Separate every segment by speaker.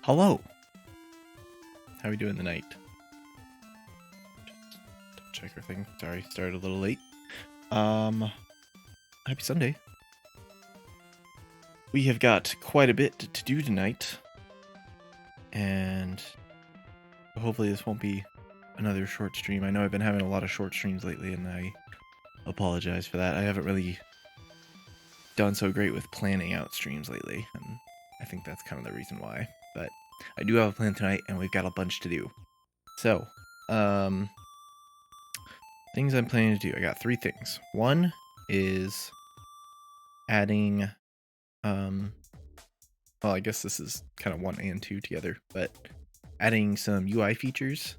Speaker 1: Hello. How are we doing tonight? Just check everything. Sorry, started a little late. Happy Sunday. We have got quite a bit to do tonight, and hopefully this won't be another short stream. I know I've been having a lot of short streams lately, and I apologize for that. I haven't really done so great with planning out streams lately, and I think that's kind of the reason why. But I do have a plan tonight, and we've got a bunch to do. So, things I'm planning to do. I got 3 things. One is adding, well, I guess this is kind of 1 and 2 together, but adding some UI features.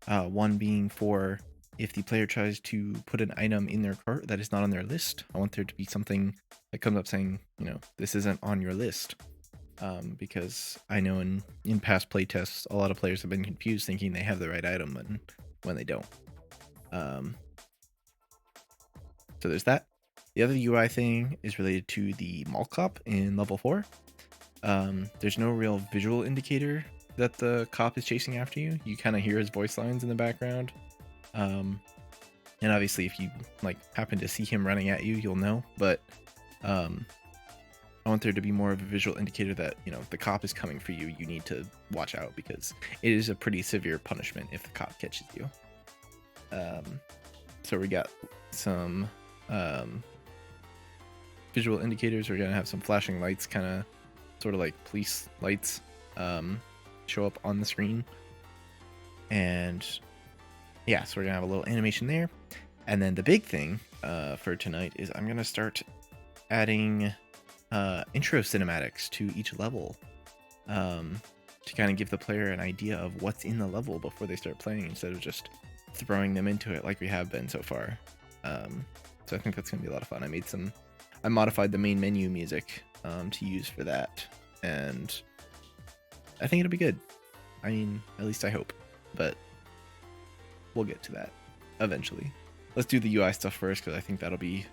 Speaker 1: One being for if the player tries to put an item in their cart that is not on their list, I want there to be something that comes up saying, you know, this isn't on your list. Because I know in past playtests, a lot of players have been confused thinking they have the right item when they don't. So there's that. The other UI thing is related to the mall cop in level 4. There's no real visual indicator that the cop is chasing after you. You kind of hear his voice lines in the background. And obviously if you like happen to see him running at you, you'll know, but I want there to be more of a visual indicator that, you know, if the cop is coming for you, you need to watch out, because it is a pretty severe punishment if the cop catches you. So we got some visual indicators. We're gonna have some flashing lights, kind of sort of like police lights, show up on the screen. And yeah, so we're gonna have a little animation there. And then the big thing for tonight is I'm gonna start adding intro cinematics to each level, to kind of give the player an idea of what's in the level before they start playing, instead of just throwing them into it like we have been so far. So I think that's gonna be a lot of fun. I modified the main menu music to use for that, and I think it'll be good. I mean, at least I hope, but we'll get to that eventually. Let's do the UI stuff first, because I think that'll be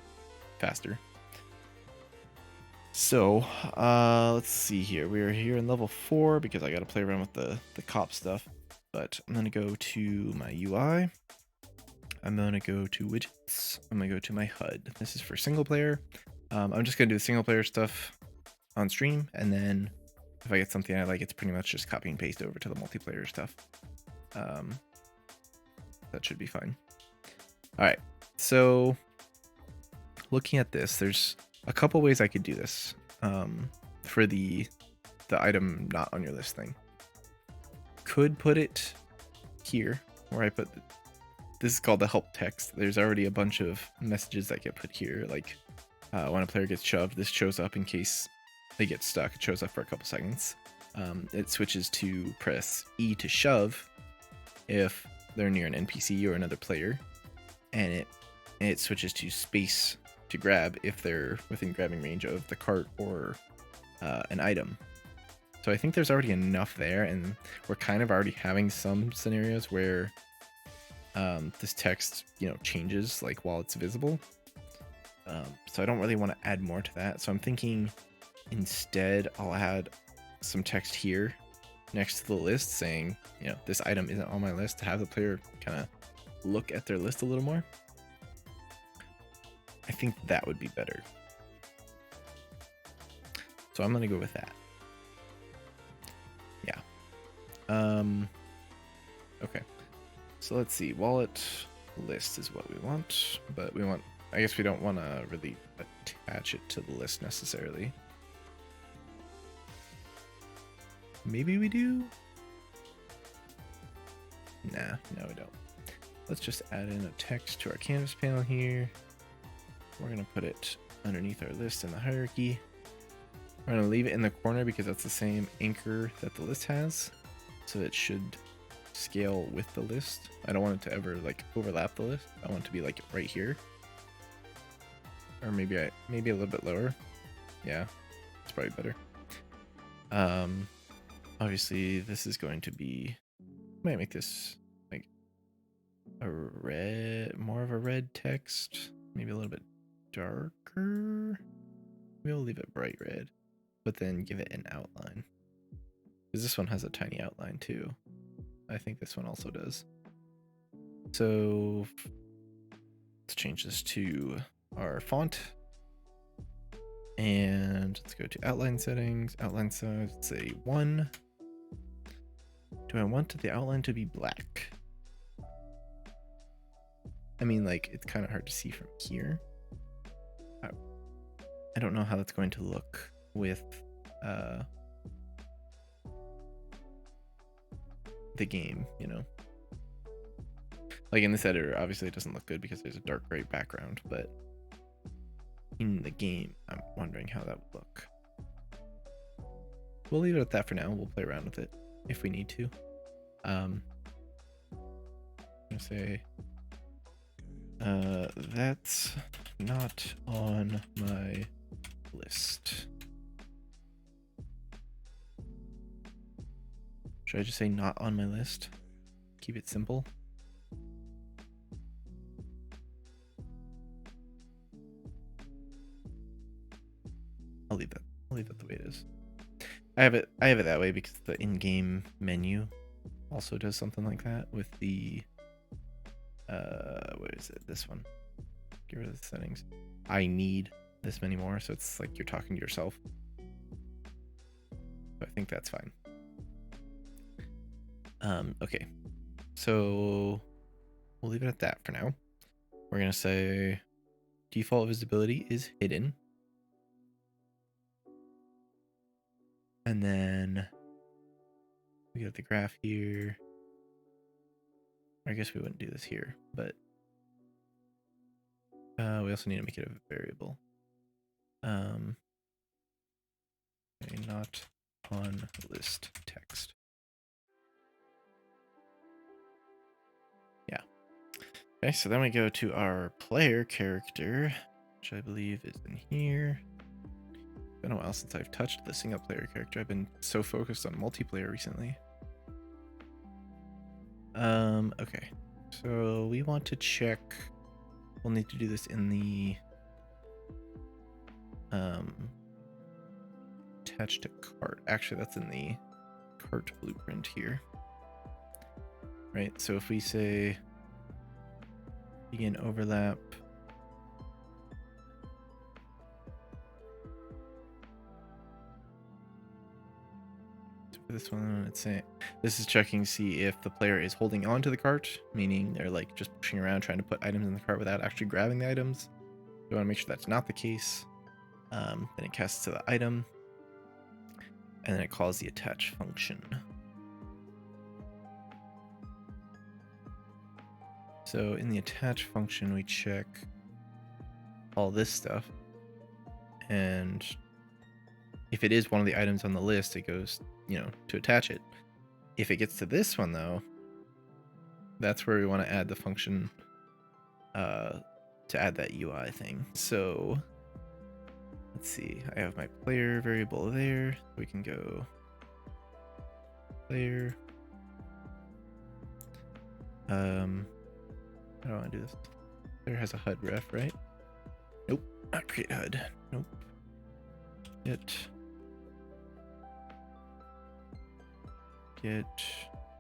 Speaker 1: faster. So let's see here. We are here in level 4 because I got to play around with the cop stuff. But I'm going to go to my UI. I'm going to go to widgets. I'm going to go to my HUD. This is for single player. I'm just going to do the single player stuff on stream. And then if I get something I like, it's pretty much just copy and paste over to the multiplayer stuff. That should be fine. All right. So looking at this, there's a couple ways I could do this for the item not on your list thing. Could put it here where I put this is called the help text. There's already a bunch of messages that get put here, like when a player gets shoved, this shows up in case they get stuck. It shows up for a couple seconds. It switches to press E to shove if they're near an NPC or another player, and it switches to space to grab if they're within grabbing range of the cart or an item. So I think there's already enough there, and we're kind of already having some scenarios where this text, changes like while it's visible. So I don't really want to add more to that. So I'm thinking instead I'll add some text here next to the list saying, this item isn't on my list, to have the player kind of look at their list a little more. I think that would be better. So I'm going to go with that. Yeah. Okay. So let's see. Wallet list is what we want, but I guess we don't want to really attach it to the list necessarily. Maybe we do? Nah, no we don't. Let's just add in a text to our canvas panel here. We're going to put it underneath our list in the hierarchy. We're going to leave it in the corner because that's the same anchor that the list has. So it should scale with the list. I don't want it to ever overlap the list. I want it to be right here. Or maybe a little bit lower. Yeah, it's probably better. Obviously this is going to be, might make this more of a red text, maybe a little bit darker. We'll leave it bright red, but then give it an outline, because this one has a tiny outline too. I think this one also does. So let's change this to our font, and let's go to outline settings, outline size, let's say 1. Do I want the outline to be black? I mean, it's kind of hard to see from here. I don't know how that's going to look with the game, Like in this editor, obviously it doesn't look good because there's a dark gray background, but in the game, I'm wondering how that would look. We'll leave it at that for now. We'll play around with it if we need to. I'm gonna say that's not on my list. Should I just say not on my list? Keep it simple. I'll leave that the way it is. I have it that way because the in-game menu also does something like that with the what is it? This one. Get rid of the settings. I need this many more, so it's like you're talking to yourself. So I think that's fine. Okay, so we'll leave it at that for now. we're going to say default visibility is hidden. And then we got the graph here. I guess we wouldn't do this here, but we also need to make it a variable. Okay, not on list text. Yeah. Okay, so then we go to our player character, which I believe is in here. It's been a while since I've touched the single player character. I've been so focused on multiplayer recently. Okay. So we want to check. We'll need to do this in the attached to cart. Actually, that's in the cart blueprint here. Right. So if we say begin overlap, for this one, it's saying this is checking to see if the player is holding on to the cart, meaning they're like just pushing around trying to put items in the cart without actually grabbing the items. We want to make sure that's not the case. Then it casts to the item, and then it calls the attach function. So in the attach function, we check all this stuff, and if it is one of the items on the list, it goes, to attach it. If it gets to this one though, that's where we want to add the function to add that UI thing. So let's see, I have my player variable there. We can go player. How do I want to do this? Player has a HUD ref, right? Nope, not create HUD. Nope. Get,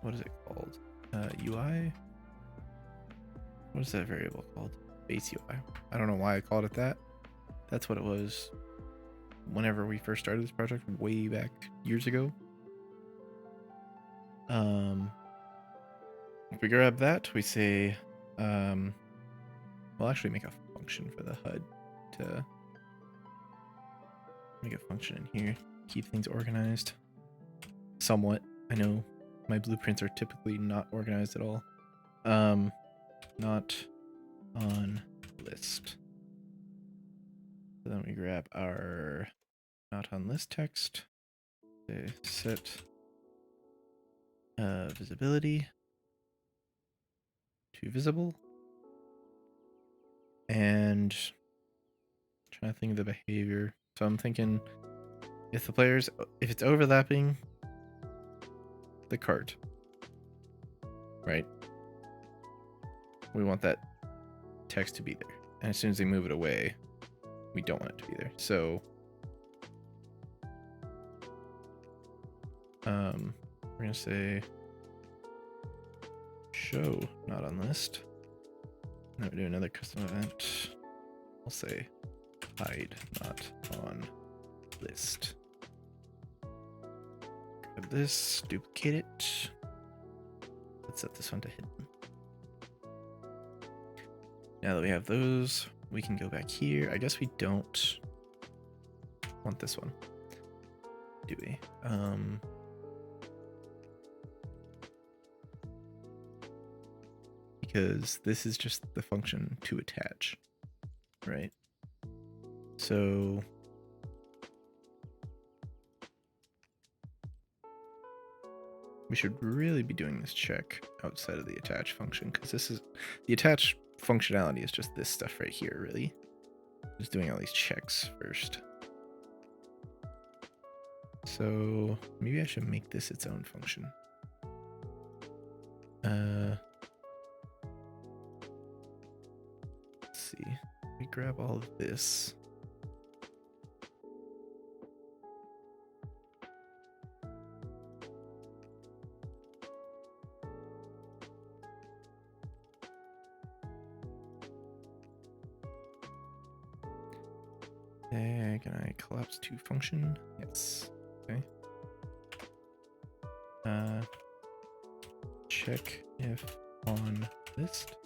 Speaker 1: what is it called? UI? What is that variable called? Base UI. I don't know why I called it that. That's what it was whenever we first started this project way back years ago. If we grab that, we say, we'll actually make a function for the HUD to make a function in here, keep things organized somewhat. I know my blueprints are typically not organized at all. Not on list. So then we grab our not on list text, say set visibility to visible, and trying to think of the behavior. So I'm thinking if it's overlapping the cart, right? We want that text to be there. And as soon as they move it away, we don't want it to be there. So we're gonna say show not on list. Now we do another custom event. We'll say hide not on list. Grab this, duplicate it. Let's set this one to hidden. Now that we have those, we can go back here. I guess we don't want this one, do we? Because this is just the function to attach, right? So we should really be doing this check outside of the attach function, because this is the attach functionality is just this stuff right here, really. Just doing all these checks first. So maybe I should make this its own function. Let's see. We grab all of this. Can I collapse to function? Yes. Okay. Check if on list.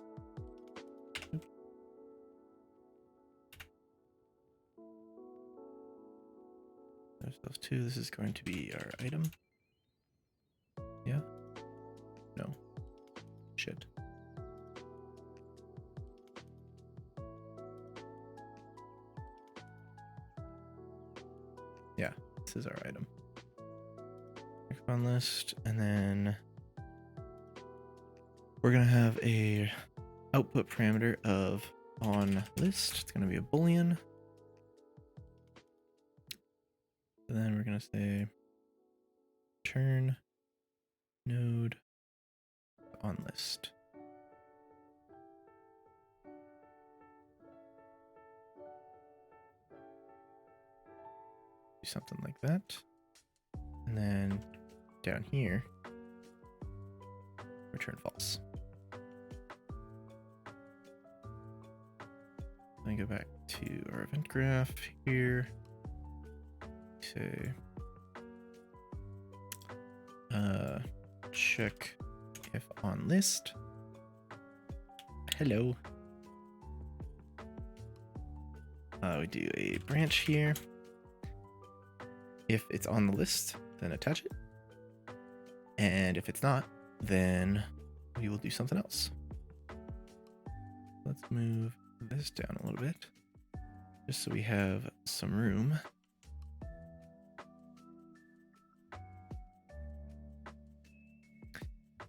Speaker 1: those two. This is going to be our item. Yeah? No. Shit. Yeah, this is our item. On list, and then we're gonna have a output parameter of on list. It's gonna be a boolean. And then we're gonna say return node on list. Do something like that. And then down here, return false. Let me go back to our event graph here. Say check if on list. Hello. We do a branch here. If it's on the list, then attach it. And if it's not, then we will do something else. Let's move this down a little bit, just so we have some room.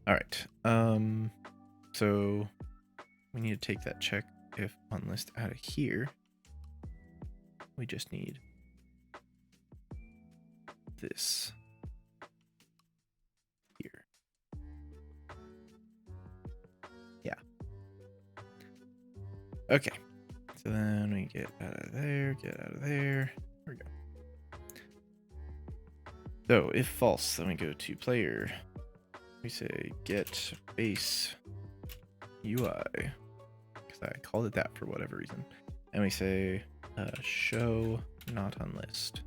Speaker 1: All right. So we need to take that check if on list out of here. We just need this here. Yeah. Okay. So then we get out of there, get out of there. There we go. So if false, then we go to player. We say get base UI, because I called it that for whatever reason. And we say show not on list.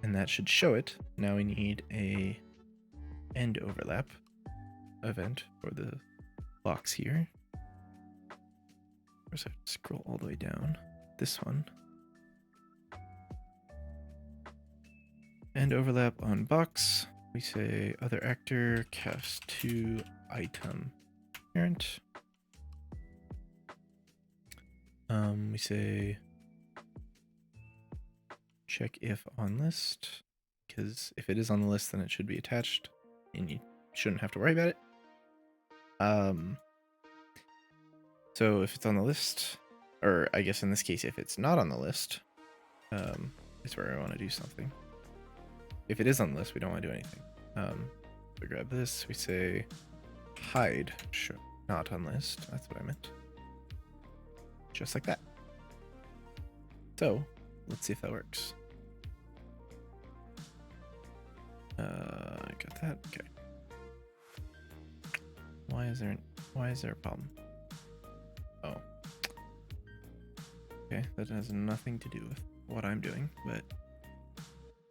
Speaker 1: And that should show it. Now we need a end overlap event for the box here. First, I have to scroll all the way down. This one. End overlap on box. We say other actor cast to item parent. We say check if on list, because if it is on the list, then it should be attached and you shouldn't have to worry about it. So if it's on the list, or I guess in this case, if it's not on the list, is where I want to do something. If it is on the list, we don't want to do anything. We grab this, we say hide show not on list. That's what I meant. Just like that. So let's see if that works. Got that. Okay. Why is there a problem? Oh. Okay, that has nothing to do with what I'm doing, but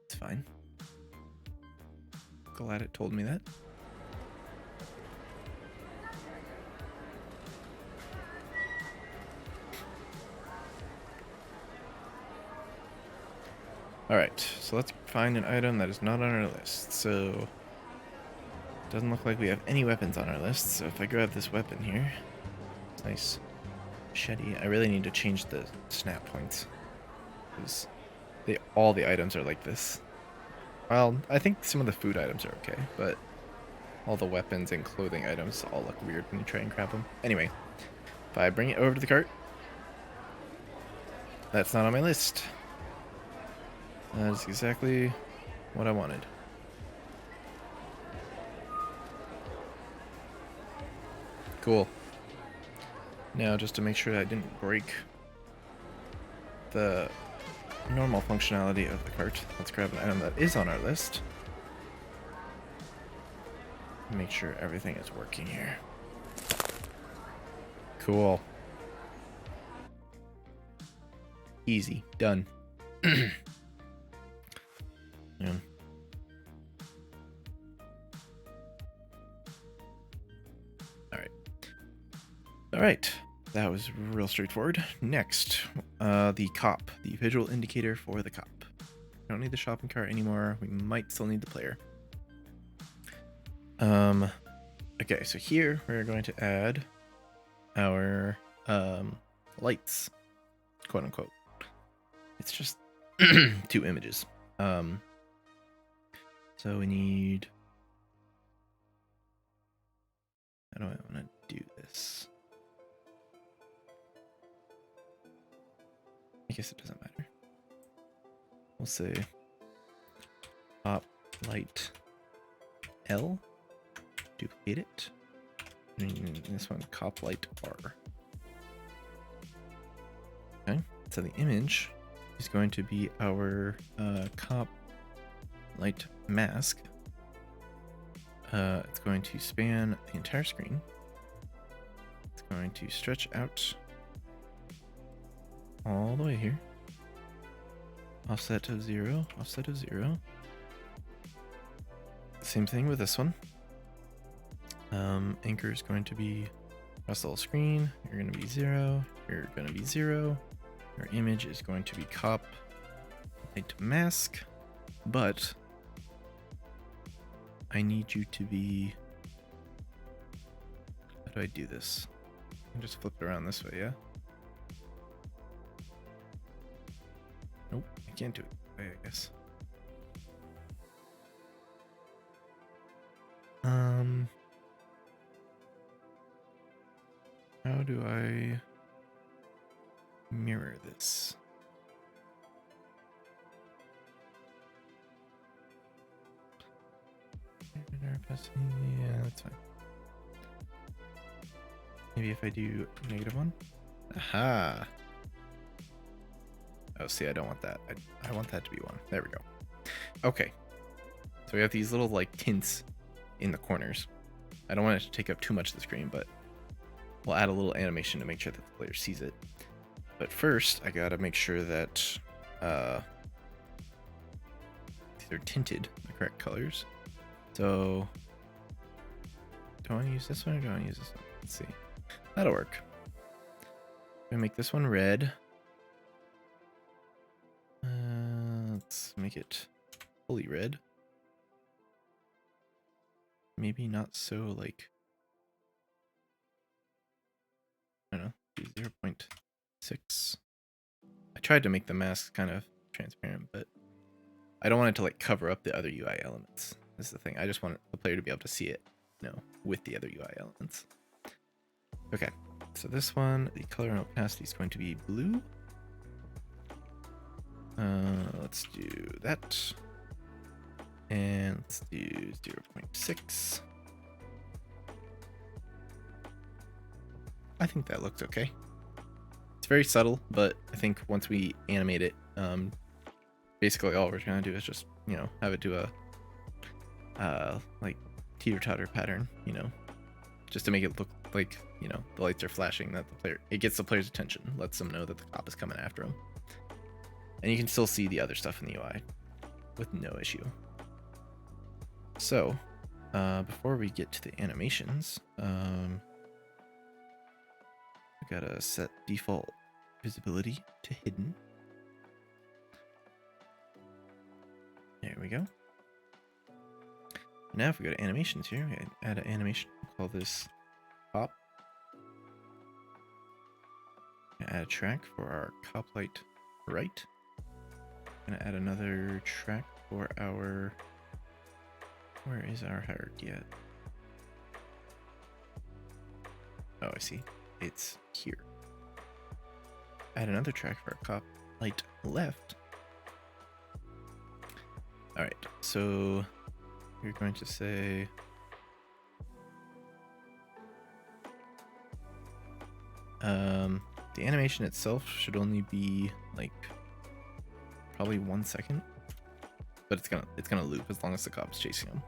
Speaker 1: it's fine. Glad it told me that. Alright, so let's find an item that is not on our list. So, doesn't look like we have any weapons on our list. So if I grab this weapon here, nice machete. I really need to change the snap points, because all the items are like this. Well, I think some of the food items are okay, but all the weapons and clothing items all look weird when you try and grab them. Anyway, if I bring it over to the cart, that's not on my list. That is exactly what I wanted. Cool. Now, just to make sure I didn't break the normal functionality of the cart, let's grab an item that is on our list. Make sure everything is working here. Cool. Easy. Done. Yeah. All right. That was real straightforward. Next, the cop, the visual indicator for the cop. Don't need the shopping cart anymore. We might still need the player. Okay, so here we're going to add our lights, quote unquote. It's just 2 images. So we need. How do I want to do this? I guess it doesn't matter. We'll say top light L, duplicate it, and this one cop light R. Okay, so the image is going to be our cop light mask. It's going to span the entire screen. It's going to stretch out all the way here. Offset of 0, offset of 0. Same thing with this one. Anchor is going to be across the whole screen. You're going to be 0. You're going to be 0. Your image is going to be cop light mask, but I need you to be. How do I do this? I can just flip it around this way, yeah? Nope, I can't do it that way, I guess. How do I mirror this? Yeah, that's fine. Maybe if I do -1. Aha! Oh, see, I don't want that. I want that to be 1. There we go. Okay. So we have these little, like, tints in the corners. I don't want it to take up too much of the screen, but we'll add a little animation to make sure that the player sees it. But first, I gotta make sure that they're tinted the correct colors. So, do I want to use this one or do I want to use this one? Let's see. That'll work. I'm gonna make this one red. Let's make it fully red. Maybe not so, like, I don't know, 0.6. I tried to make the mask kind of transparent, but I don't want it to, like, cover up the other UI elements. This is the thing. I just want the player to be able to see it, with the other UI elements. Okay, so this one, the color and opacity is going to be blue. Let's do that. And let's do 0.6. I think that looks okay. It's very subtle, but I think once we animate it, basically all we're gonna do is just, have it do a like teeter-totter pattern, just to make it look like, the lights are flashing, that it gets the player's attention, lets them know that the cop is coming after them. And you can still see the other stuff in the UI with no issue. So, before we get to the animations, we gotta set default visibility to hidden. There we go. Now if we go to animations here, we add an animation, we'll call this pop. Add a track for our cop light right. Gonna add another track for our, where is our hierarchy at? Oh, I see. It's here. Add another track for our cop light left. All right, so you're going to say the animation itself should only be like probably 1 second, but it's gonna loop as long as the cop's chasing him.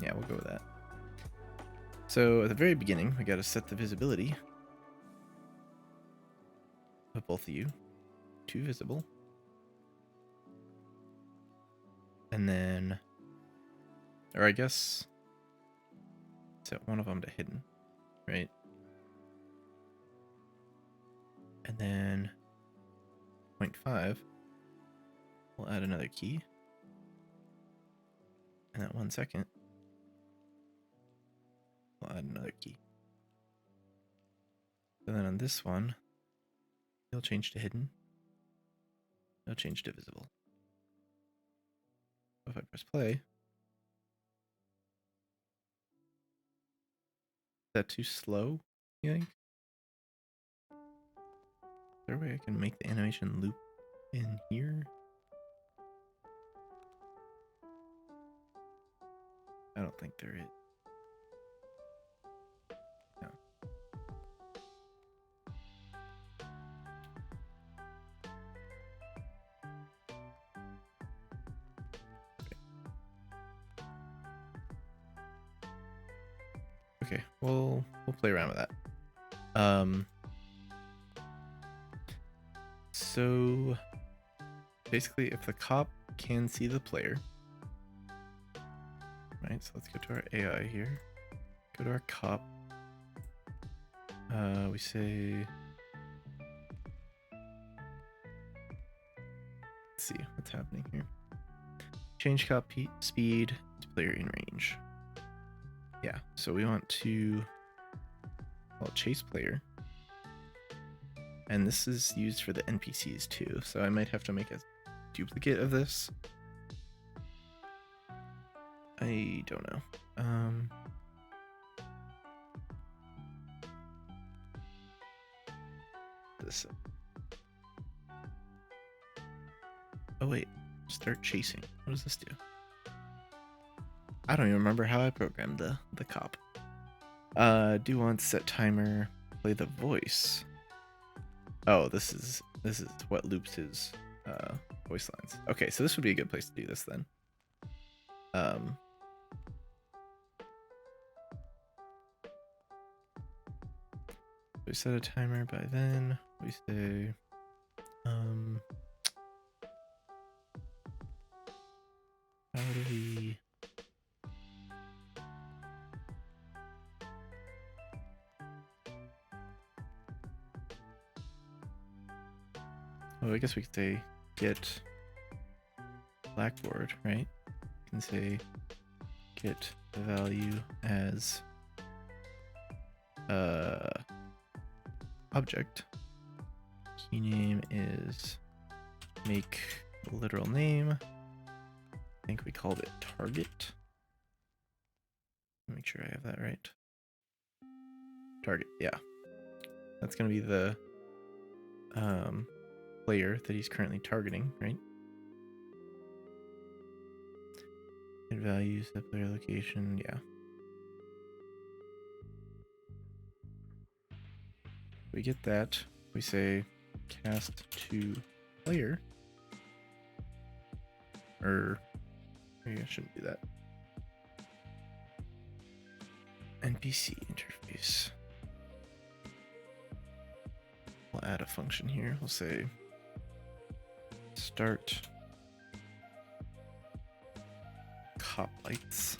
Speaker 1: Yeah, we'll go with that. So at the very beginning, we got to set the visibility of both of you to visible. And then, or I guess set one of them to hidden, right? And then 0.5, we'll add another key. And at 1 second, we'll add another key. And then on this one, it'll change to hidden. It'll change to visible. If I press play, is that too slow, you think? Is there a way I can make the animation loop in here? I don't think there is. No. Okay, we'll play around with that. So basically, if the cop can see the player, right? So let's go to our AI here. Go to our cop. We say, let's see what's happening here. Change cop speed to player in range. Yeah, so we want to chase player. And this is used for the NPCs too, so I might have to make a duplicate of this. I don't know. This. Oh wait, start chasing. What does this do? I don't even remember how I programmed the cop. Do once, set timer, play the voice. Oh, this is what loops his voice lines. Okay, so this would be a good place to do this then. We set a timer by then. We say how do we I guess we could say get blackboard, right? We can say get the value as object. Key name is make the literal name. I think we called it target. Make sure I have that right. Target, yeah. That's gonna be the player that he's currently targeting, right? Get values, set player location, yeah. We get that. We say cast to player. Or maybe I shouldn't do that. NPC interface. We'll add a function here. We'll say start cop lights.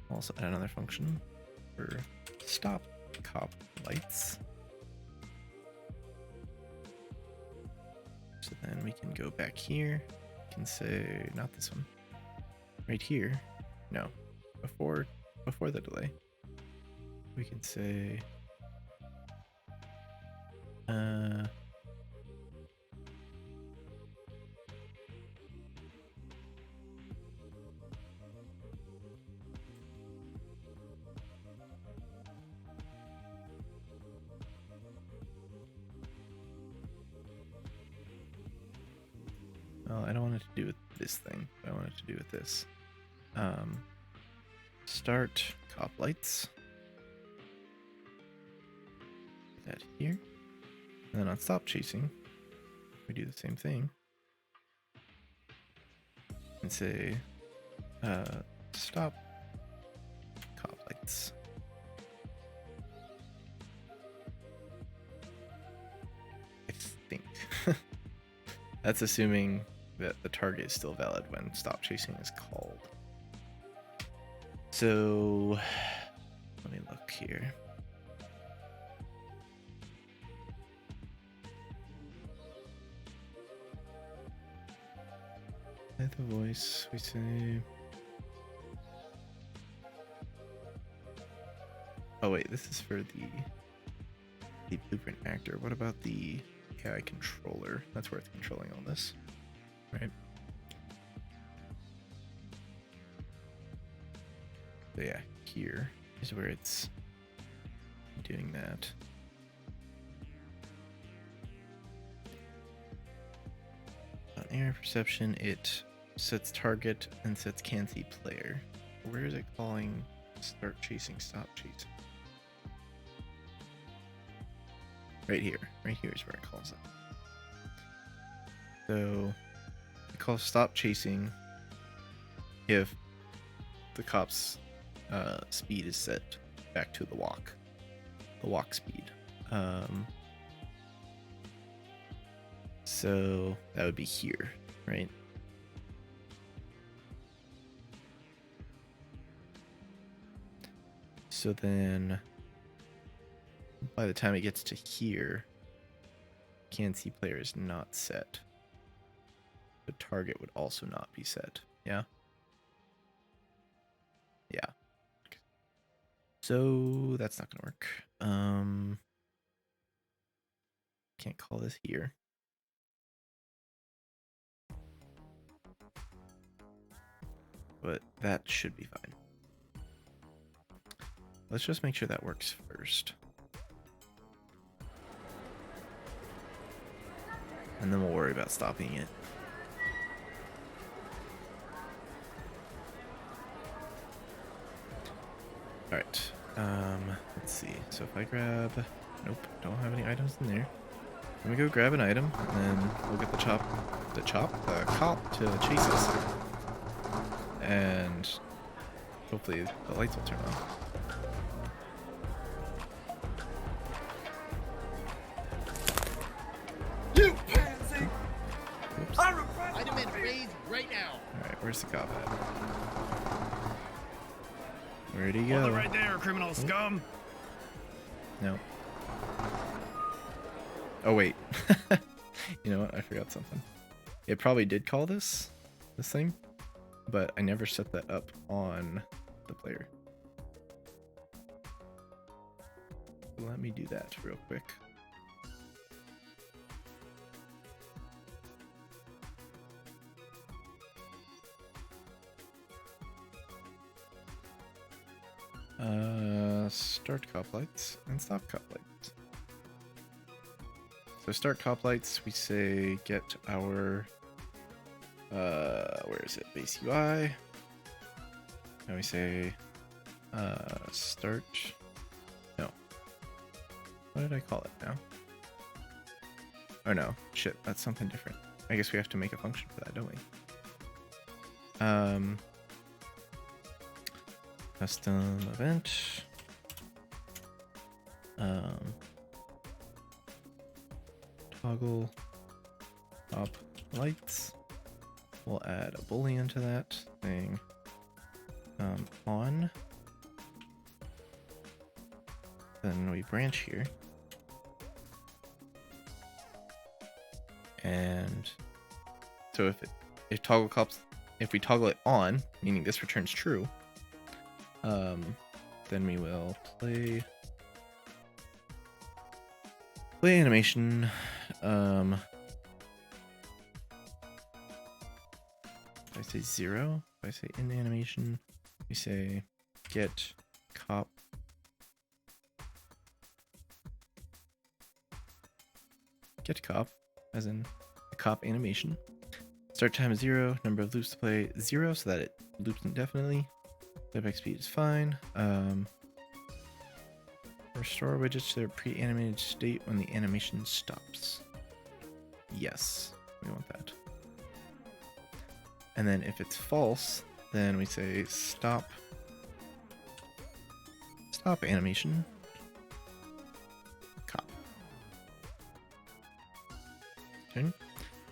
Speaker 1: We'll also add another function for stop cop lights. So then we can go back here. We can say not this one. Right here. No. Before the delay. We can say well, I don't want it to do with this thing. I want it to do with this. Start cop lights. Put that here. And then on stop chasing, we do the same thing. And say stop cop lights. I think. That's assuming that the target is still valid when stop chasing is called. So Let me look here. At the voice, we say. Oh wait, this is for the blueprint actor. What about the AI controller? That's where it's controlling all this, right? So yeah, here is where it's doing that. On AI perception, it sets target and sets can see player. Where is it calling start chasing, stop chasing? Right here. Right here is where it calls it. So it calls stop chasing if the cop's speed is set back to the walk speed. So that would be here, right? So then by the time it gets to here, can see player is not set. The target would also not be set. Yeah. Yeah. So that's not gonna work. Can't call this here. But that should be fine. Let's just make sure that works first. And then we'll worry about stopping it. Alright. Let's see. So if I grab... Nope, don't have any items in there. Let me go grab an item, and then we'll get the cop to chase us. And hopefully the lights will turn on.
Speaker 2: You pansy! I demand a raise right now.
Speaker 1: Alright, where's the cop at? Where'd he go?
Speaker 2: Hold it right there, criminal scum.
Speaker 1: No. Oh wait. You know what? I forgot something. It probably did call this thing, but I never set that up on the player. Let me do that real quick. Start cop lights and stop cop lights. So start cop lights, we say get our where is it? Base UI. And we say start. No. What did I call it now? Oh no, shit, that's something different. I guess we have to make a function for that, don't we? Custom event. Toggle top lights. We'll add a boolean to that thing. On. Then we branch here. And so if we toggle it on, meaning this returns true, then we will play animation. If I say 0, if I say in animation, we say get cop as in the cop animation. Start time is 0, number of loops to play 0 so that it loops indefinitely. Playback speed is fine. Restore widgets to their pre-animated state when the animation stops. Yes, we want that. And then if it's false, then we say stop animation cop. Okay.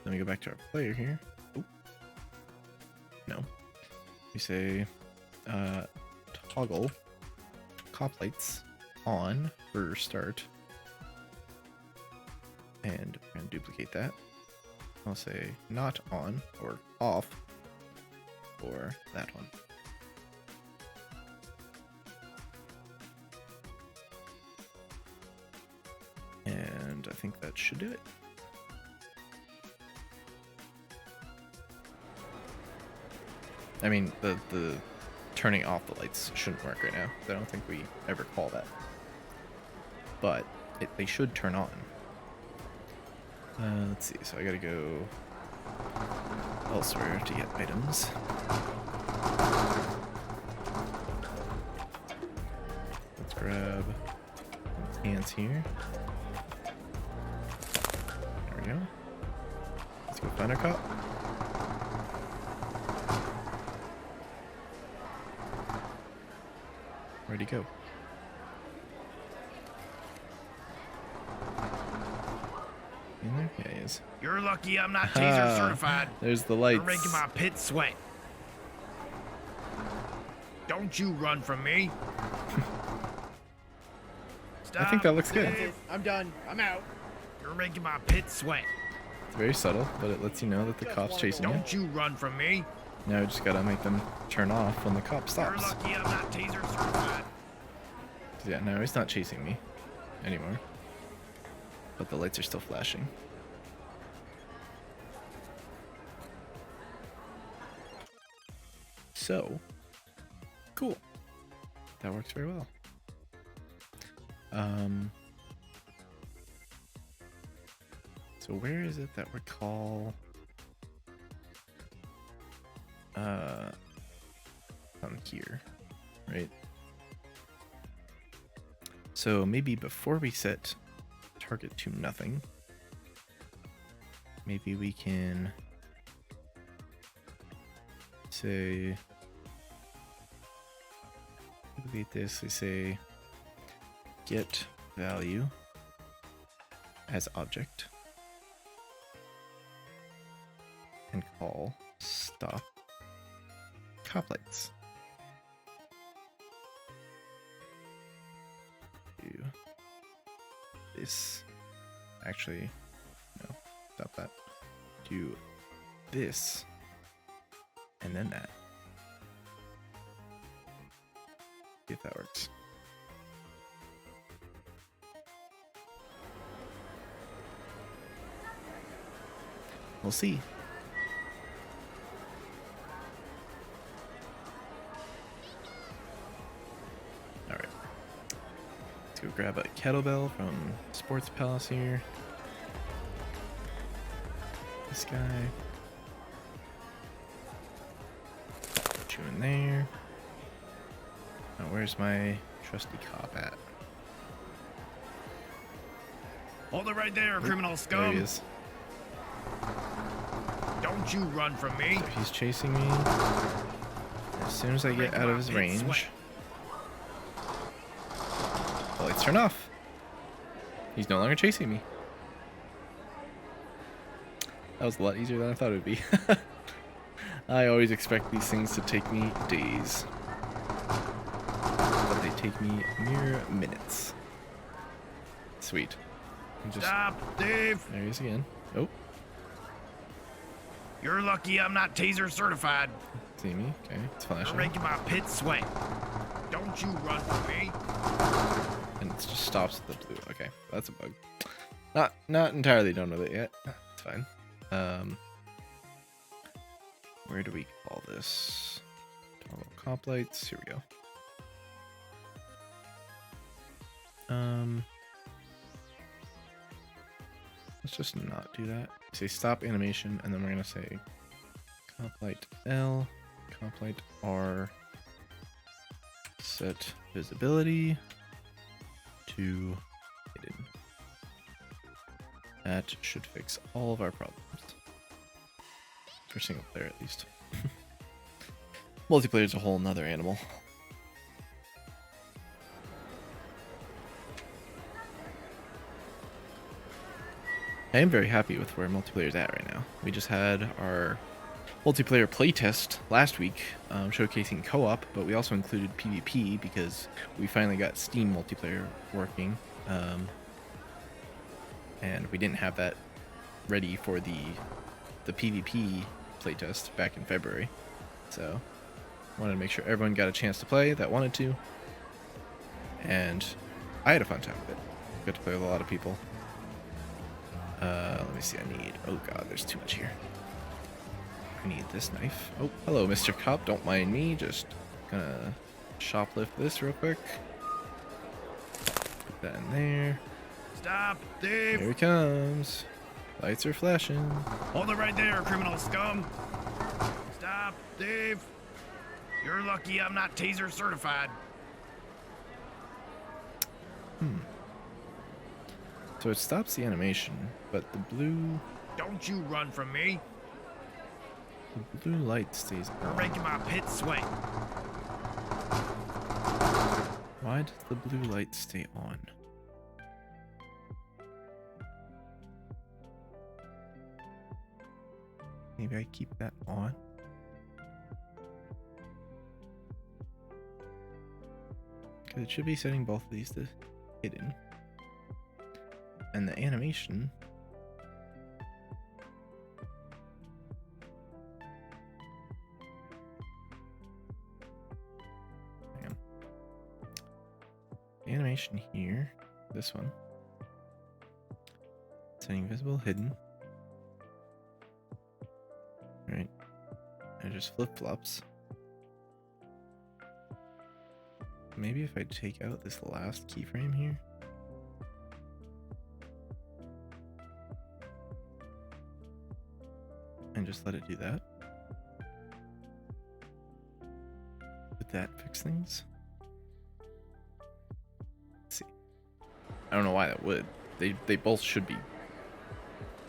Speaker 1: Then we go back to our player here. Oop. No. We say toggle cop lights on for start. And we're going to duplicate that. I'll say not on or off for that one. And I think that should do it. I mean, the turning off the lights shouldn't work right now. I don't think we ever call that. But they should turn on. Let's see, so I gotta go elsewhere to get items. Let's grab hands here. There we go. Let's go find our cop. Where'd he go? In there? Yeah, he is.
Speaker 2: You're lucky I'm not taser certified.
Speaker 1: There's the lights.
Speaker 2: You're making my pit sweat. Don't you run from me. Stop.
Speaker 1: I think that looks good.
Speaker 2: I'm done. I'm out. You're making my pit sweat.
Speaker 1: It's very subtle, but it lets you know that the cop's chasing you.
Speaker 2: Don't you run from me.
Speaker 1: Now we just gotta make them turn off when the cop
Speaker 2: You're
Speaker 1: stops.
Speaker 2: lucky I'm not taser certified.
Speaker 1: Yeah, no, he's not chasing me anymore. But the lights are still flashing. So, cool. That works very well. So where is it that we call on here, right? So maybe before we set target to nothing, maybe we can say, duplicate this, we say get value as object and call stop cop lights. Do this. Actually, no, stop that. Do this and then that. See if that works. We'll see. All right. Let's go grab a kettlebell from Sports Palace here. This guy. Put you in there. Now, where's my trusty cop at?
Speaker 2: Hold it right there, criminal scum.
Speaker 1: There he is.
Speaker 2: Don't you run from me.
Speaker 1: So he's chasing me. As soon as I get out of his range, the lights turn off. He's no longer chasing me. That was a lot easier than I thought it would be. I always expect these things to take me days, but they take me mere minutes. Sweet. Just,
Speaker 2: stop, Dave.
Speaker 1: there he is again. Oh.
Speaker 2: You're lucky I'm not taser certified.
Speaker 1: See me? Okay, it's flashing.
Speaker 2: You're making my pit sweat. Don't you run from me.
Speaker 1: And it just stops at the blue. Okay, that's a bug. Not entirely done with it yet. It's fine. Where do we call this? Toggle comp lights. Here we go. Let's just not do that. Say stop animation, and then we're gonna say comp light L, comp light R, set visibility to hidden. That should fix all of our problems. For single player, at least. Multiplayer is a whole nother animal. I am very happy with where multiplayer is at right now. We just had our multiplayer playtest last week, showcasing co-op, but we also included PvP because we finally got Steam multiplayer working, and we didn't have that ready for the PvP playtest back in February, so wanted to make sure everyone got a chance to play that wanted to, and I had a fun time with it. Got to play with a lot of people. Let me see. I need. Oh god, there's too much here. I need this knife. Oh, hello, Mr. Cop. Don't mind me. Just gonna shoplift this real quick. Put that in there.
Speaker 2: Stop, thief!
Speaker 1: Here he comes. Lights are flashing.
Speaker 2: Hold it right there, criminal scum! Stop, thief! You're lucky I'm not taser certified.
Speaker 1: So it stops the animation, but the blue
Speaker 2: Don't you run from me.
Speaker 1: light stays
Speaker 2: You're
Speaker 1: on.
Speaker 2: making my pit sweat.
Speaker 1: Why does the blue light stay on? Maybe I keep that on. Because it should be setting both of these to hidden. And the animation. Hang on. The animation here, this one. Setting visible, hidden. Right. And just flip-flops. Maybe if I take out this last keyframe here. And just let it do that. Would that fix things? Let's see. I don't know why that would. They both should be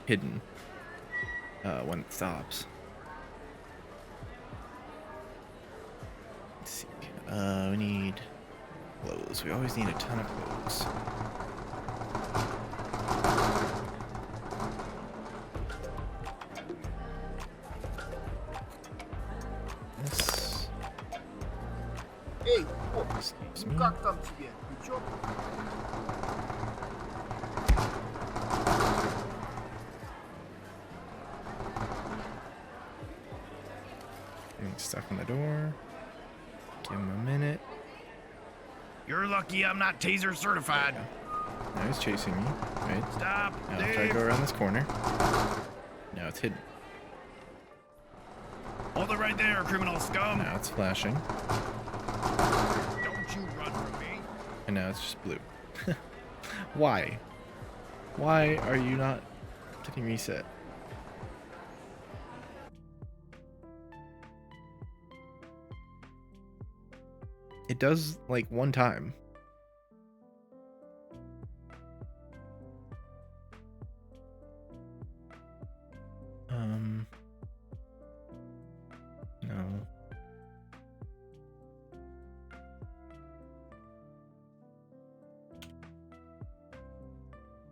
Speaker 1: hidden when it stops. Let's see. We need clothes. We always need a ton of clothes. This.
Speaker 3: Эй, о,
Speaker 1: Excuse me.
Speaker 3: как там тебе? Ничего?
Speaker 1: Getting stuck in the door. Give him a minute.
Speaker 2: You're lucky I'm not taser certified.
Speaker 1: Now he's chasing me, right?
Speaker 2: Stop,
Speaker 1: Now I'll try to
Speaker 2: thief!
Speaker 1: go around this corner. Now it's hidden.
Speaker 2: Hold it right there, criminal scum!
Speaker 1: Now it's flashing.
Speaker 2: Don't you run from me.
Speaker 1: And now it's just blue. Why? Why are you not getting reset? It does like one time. No.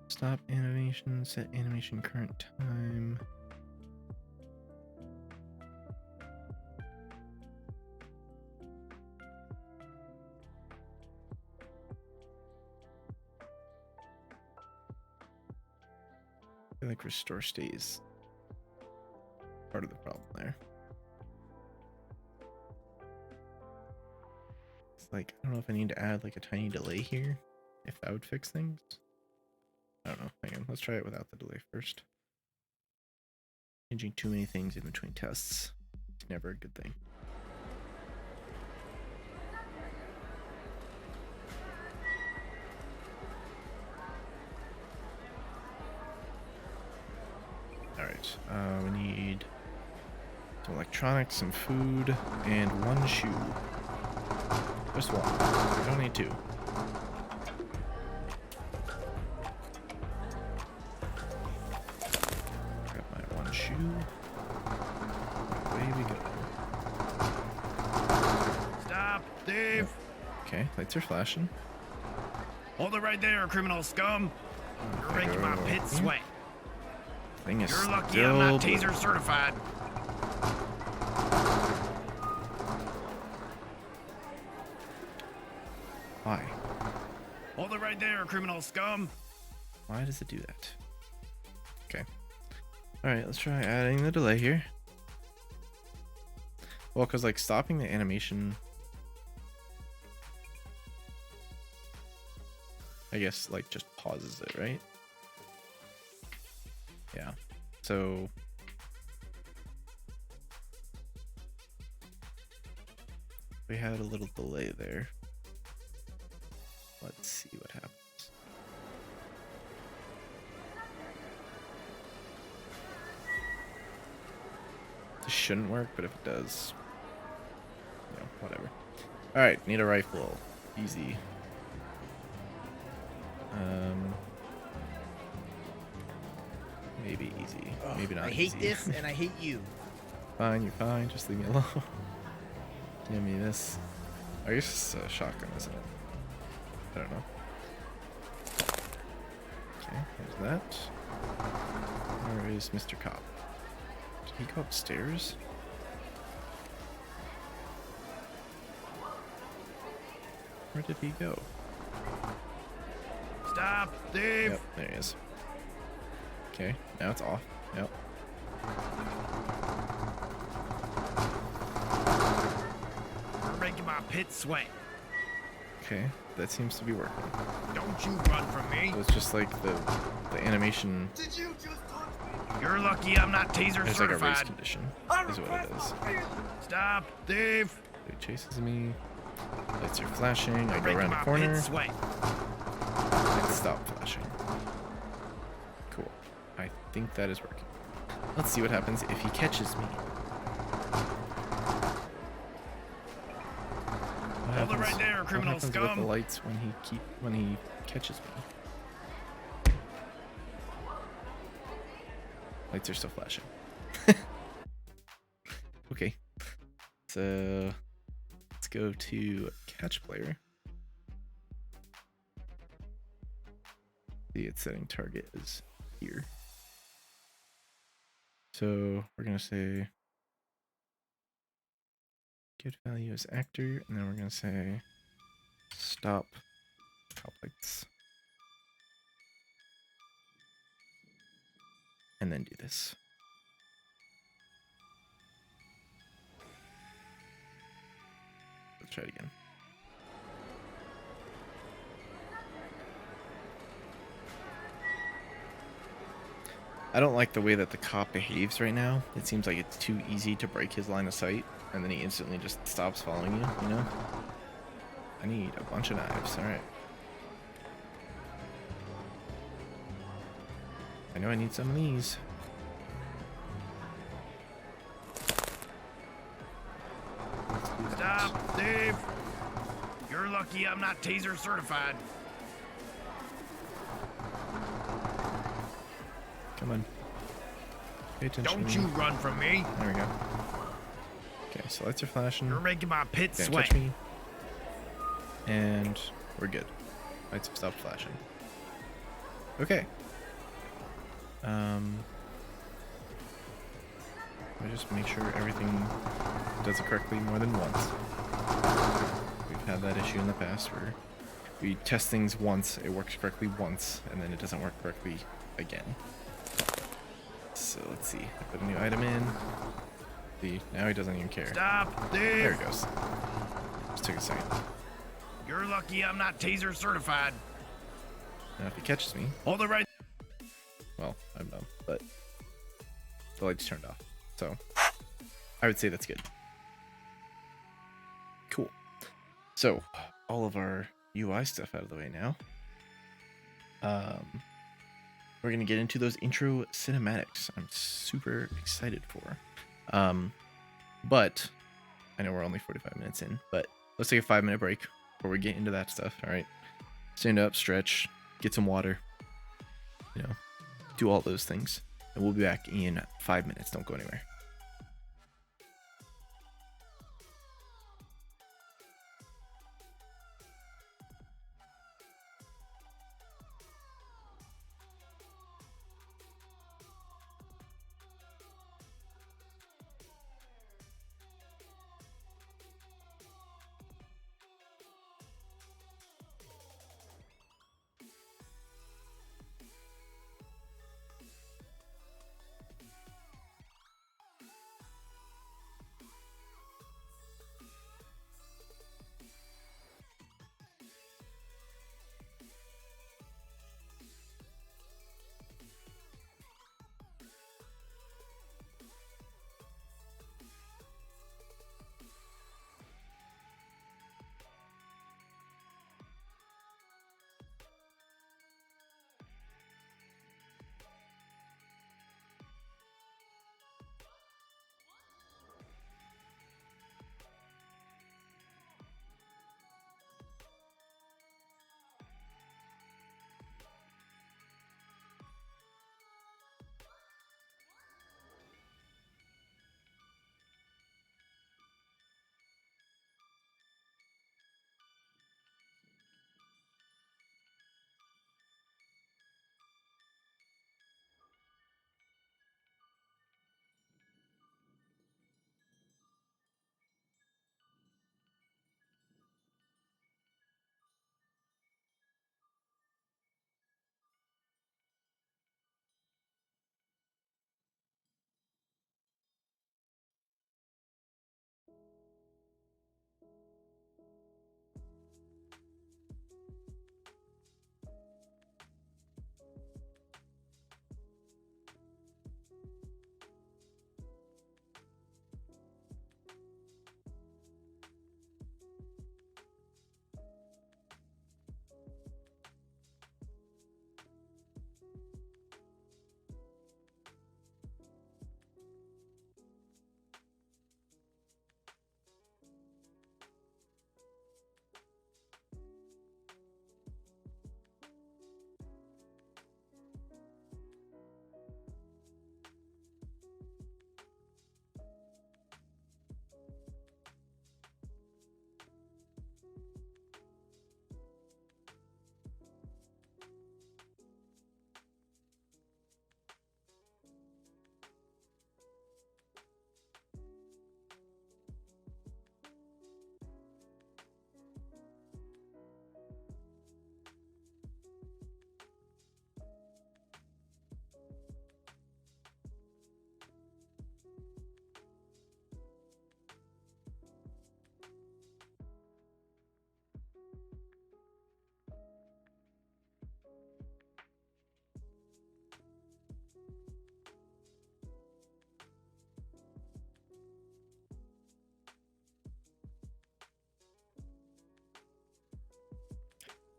Speaker 1: Stop animation, set animation current time. I feel like restore stays part of the problem there. It's like, I don't know if I need to add like a tiny delay here, if that would fix things. I don't know. Hang on, let's try it without the delay first. Changing too many things in between tests is never a good thing. Alright, we need some electronics, some food, and one shoe. Just one. We don't need two. Grab my one shoe. Away we go.
Speaker 2: Stop, thief!
Speaker 1: Okay, lights are flashing.
Speaker 2: Hold it right there, criminal scum! You're making my pit sweat.
Speaker 1: Thing is
Speaker 2: You're lucky
Speaker 1: still
Speaker 2: I'm not
Speaker 1: blue.
Speaker 2: taser certified.
Speaker 1: Why?
Speaker 2: Hold it right there, criminal scum.
Speaker 1: Why does it do that? Okay. Alright, let's try adding the delay here. Well, because like stopping the animation, I guess like just pauses it, right? Yeah. So we had a little delay there. Let's see what happens. This shouldn't work, but if it does, you know, whatever. Alright, need a rifle. Easy. Maybe easy. Maybe not
Speaker 3: I hate
Speaker 1: easy.
Speaker 3: this and I hate you.
Speaker 1: Fine, you're fine. Just leave me alone. Give me this. I guess it's a shotgun, isn't it? I don't know. Okay, there's that. Where is Mr. Cop? Did he go upstairs? Where did he go?
Speaker 2: Stop, Dave.
Speaker 1: Yep, there he is. Okay, now it's off. Yep.
Speaker 2: You're making my pit sweat.
Speaker 1: Okay, that seems to be working.
Speaker 2: Don't you run from me.
Speaker 1: So it's just like the animation.
Speaker 3: Did you just touch me?
Speaker 2: You're lucky I'm not taser
Speaker 1: There's like a race
Speaker 2: certified.
Speaker 1: condition, is what it is.
Speaker 2: Stop, Dave.
Speaker 1: It chases me. Lights are flashing. I
Speaker 2: You're
Speaker 1: go
Speaker 2: making
Speaker 1: around the
Speaker 2: my
Speaker 1: corner.
Speaker 2: pit sweat.
Speaker 1: And stop flashing. Cool. I think that is working. Let's see what happens if he catches me. What
Speaker 2: Hold it right there,
Speaker 1: what
Speaker 2: criminal
Speaker 1: happens
Speaker 2: scum.
Speaker 1: with the lights when he catches me? Lights are still flashing. Okay. So let's go to catch player. See, it's setting target is here. So we're gonna say get value as actor, and then we're gonna say stop cop lights. And then do this. Let's try it again. I don't like the way that the cop behaves right now. It seems like it's too easy to break his line of sight, and then he instantly just stops following you know? I need a bunch of knives, alright. I know I need some of these.
Speaker 2: Stop, Dave. You're lucky I'm not taser certified.
Speaker 1: Come on. Pay attention.
Speaker 2: Don't you run from me.
Speaker 1: There we go. Okay, so lights are flashing.
Speaker 2: You're making my pit
Speaker 1: Can't
Speaker 2: sweat.
Speaker 1: touch me. And we're good. Lights have stopped flashing. Okay. I just make sure everything does it correctly more than once. We've had that issue in the past where we test things once, it works correctly once, and then it doesn't work correctly again. So let's see. I put a new item in. See, now he doesn't even care.
Speaker 2: Stop,
Speaker 1: There
Speaker 2: Dave.
Speaker 1: it goes. Just took a second.
Speaker 2: You're lucky I'm not taser certified.
Speaker 1: Now if he catches me,
Speaker 2: Hold it right.
Speaker 1: well, I'm dumb, but the lights turned off. So I would say that's good. Cool. So all of our UI stuff out of the way now. We're gonna get into those intro cinematics. I'm super excited for. But I know we're only 45 minutes in, but let's take a 5-minute break before we get into that stuff. All right. Stand up, stretch, get some water, you know, do all those things. And we'll be back in 5 minutes. Don't go anywhere.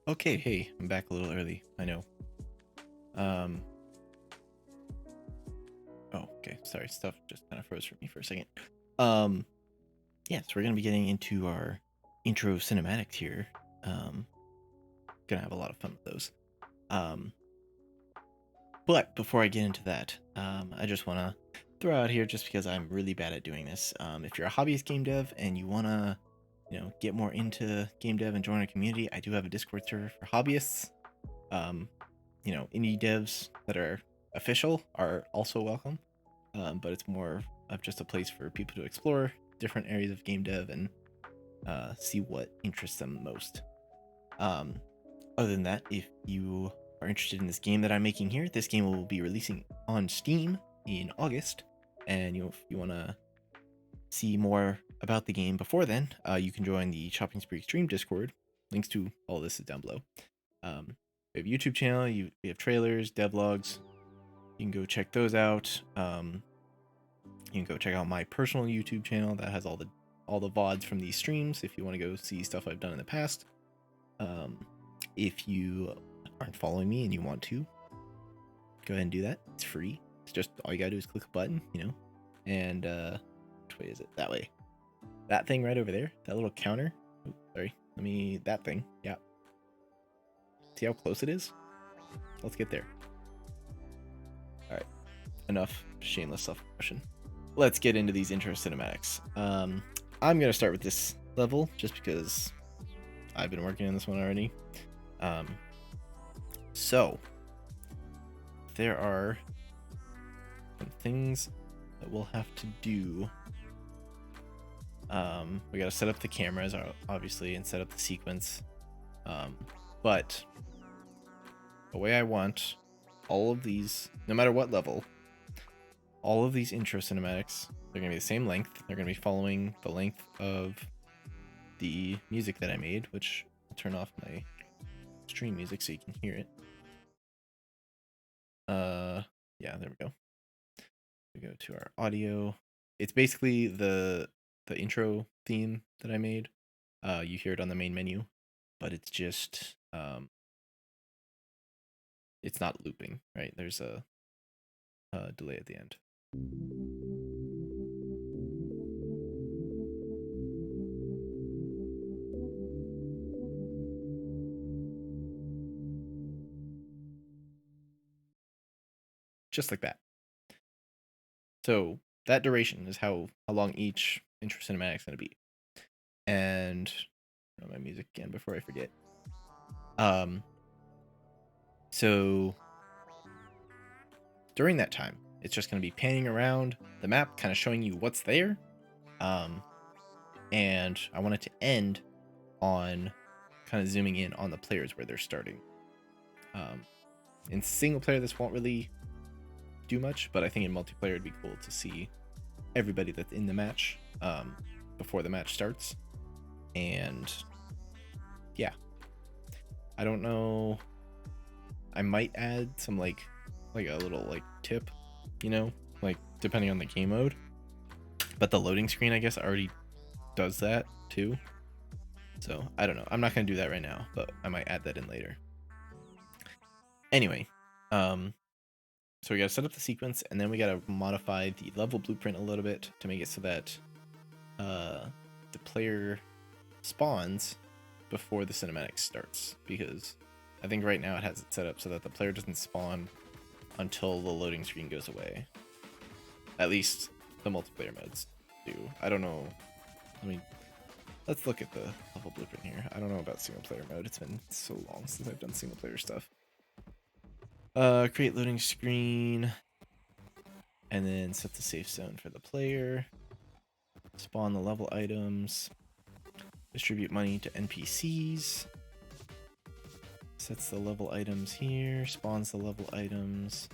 Speaker 1: Okay, hey, I'm back a little early. I know. Um. Oh, okay. Sorry, stuff just kind of froze for me for a second. Um. Yeah, so we're gonna be getting into our intro cinematics here. Gonna have a lot of fun with those. Um. But before I get into that, I just want to throw out here, just because I'm really bad at doing this. If you're a hobbyist game dev and you want to, get more into game dev and join a community, I do have a Discord server for hobbyists. Um, indie devs that are official are also welcome, but it's more of just a place for people to explore different areas of game dev and see what interests them most. Um, Other than that, if you are interested in this game that I'm making here, this game will be releasing on Steam in August. And if you want to see more about the game before then, you can join the Shopping Spree Extreme Discord. Links to all this is down below. We have a YouTube channel. We have trailers, devlogs. You can go check those out. You can go check out my personal YouTube channel that has all the VODs from these streams if you want to go see stuff I've done in the past. If you aren't following me and you want to, go ahead and do that. It's free. It's just all you gotta do is click a button, and which way is it? That way. That thing right over there, that little counter. Oh, sorry. That thing. Yeah. See how close it is? Let's get there. All right. Enough shameless self-promotion. Let's get into these intro cinematics. I'm gonna start with this level just because I've been working on this one already. So there are some things that we'll have to do. We gotta set up the cameras, obviously, and set up the sequence. But the way I want all of these, no matter what level, all of these intro cinematics, they're gonna be the same length. They're gonna be following the length of the music that I made, which I'll turn off my stream music so you can hear it. Yeah, there we go. We go to our audio. It's basically the intro theme that I made. You hear it on the main menu, but it's just it's not looping, right? There's a delay at the end. Just like that. So that duration is how long each intro cinematic is going to be. And my music again before I forget. So during that time, it's just going to be panning around the map, kind of showing you what's there. And I want it to end on kind of zooming in on the players where they're starting. In single player, this won't really do much, but I think in multiplayer it'd be cool to see everybody that's in the match before the match starts. And yeah, I don't know, I might add some like a little like tip, like depending on the game mode, but the loading screen I guess already does that too. So I don't know, I'm not gonna do that right now, but I might add that in later. Anyway, so we gotta set up the sequence, and then we gotta modify the level blueprint a little bit to make it so that the player spawns before the cinematic starts, because I think right now it has it set up so that the player doesn't spawn until the loading screen goes away. At least the multiplayer modes do. I don't know. Let's look at the level blueprint here. I don't know about single player mode. It's been so long since I've done single player stuff. Create loading screen, and then set the safe zone for the player. Spawn the level items. Distribute money to NPCs. Sets the level items here. Spawns the level items.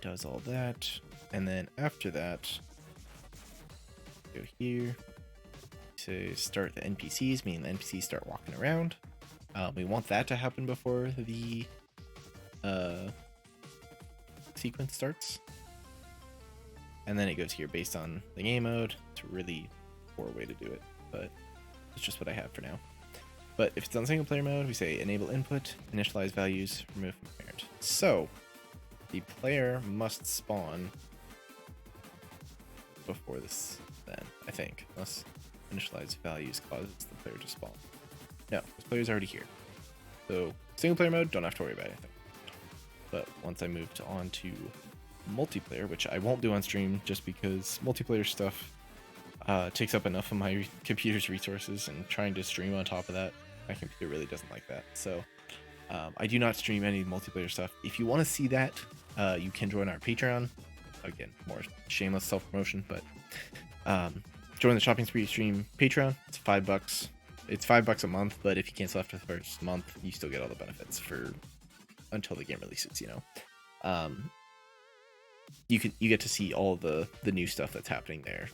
Speaker 1: Does all that. And then after that, go here. To start the NPCs, meaning the NPCs start walking around. We want that to happen before the sequence starts. And then it goes here based on the game mode. It's a really poor way to do it, but it's just what I have for now. But if it's on single player mode, we say enable input, initialize values, remove from parent. So the player must spawn before this then, I think, unless initialize values causes the player to spawn. No, this player's already here. So single player mode, don't have to worry about anything. But once I moved on to multiplayer, which I won't do on stream just because multiplayer stuff takes up enough of my computer's resources, and trying to stream on top of that, my computer really doesn't like that. So I do not stream any multiplayer stuff. If you want to see that, you can join our Patreon. Again, more shameless self-promotion, but join the Shopping Spree Stream Patreon. It's $5. It's $5 a month, but if you cancel after the first month, you still get all the benefits for until the game releases. You know, you get to see all the new stuff that's happening there,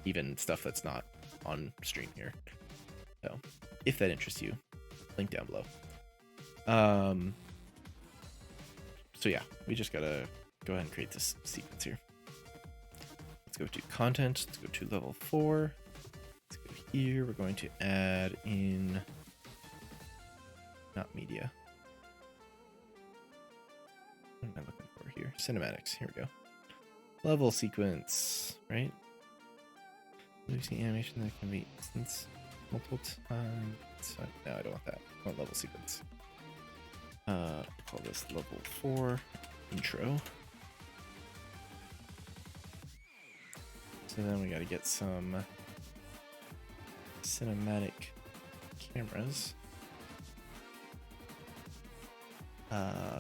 Speaker 1: even stuff that's not on stream here. So if that interests you, link down below. So yeah, we just gotta go ahead and create this sequence here. Let's go to content. Let's go to level 4. Let's go here. We're going to add in, not media. What am I looking for here? Cinematics. Here we go. Level sequence, right? Using animation that can be instanced multiple times. No, I don't want that. I want level sequence. I'll call this level 4 intro. So then we got to get some cinematic cameras.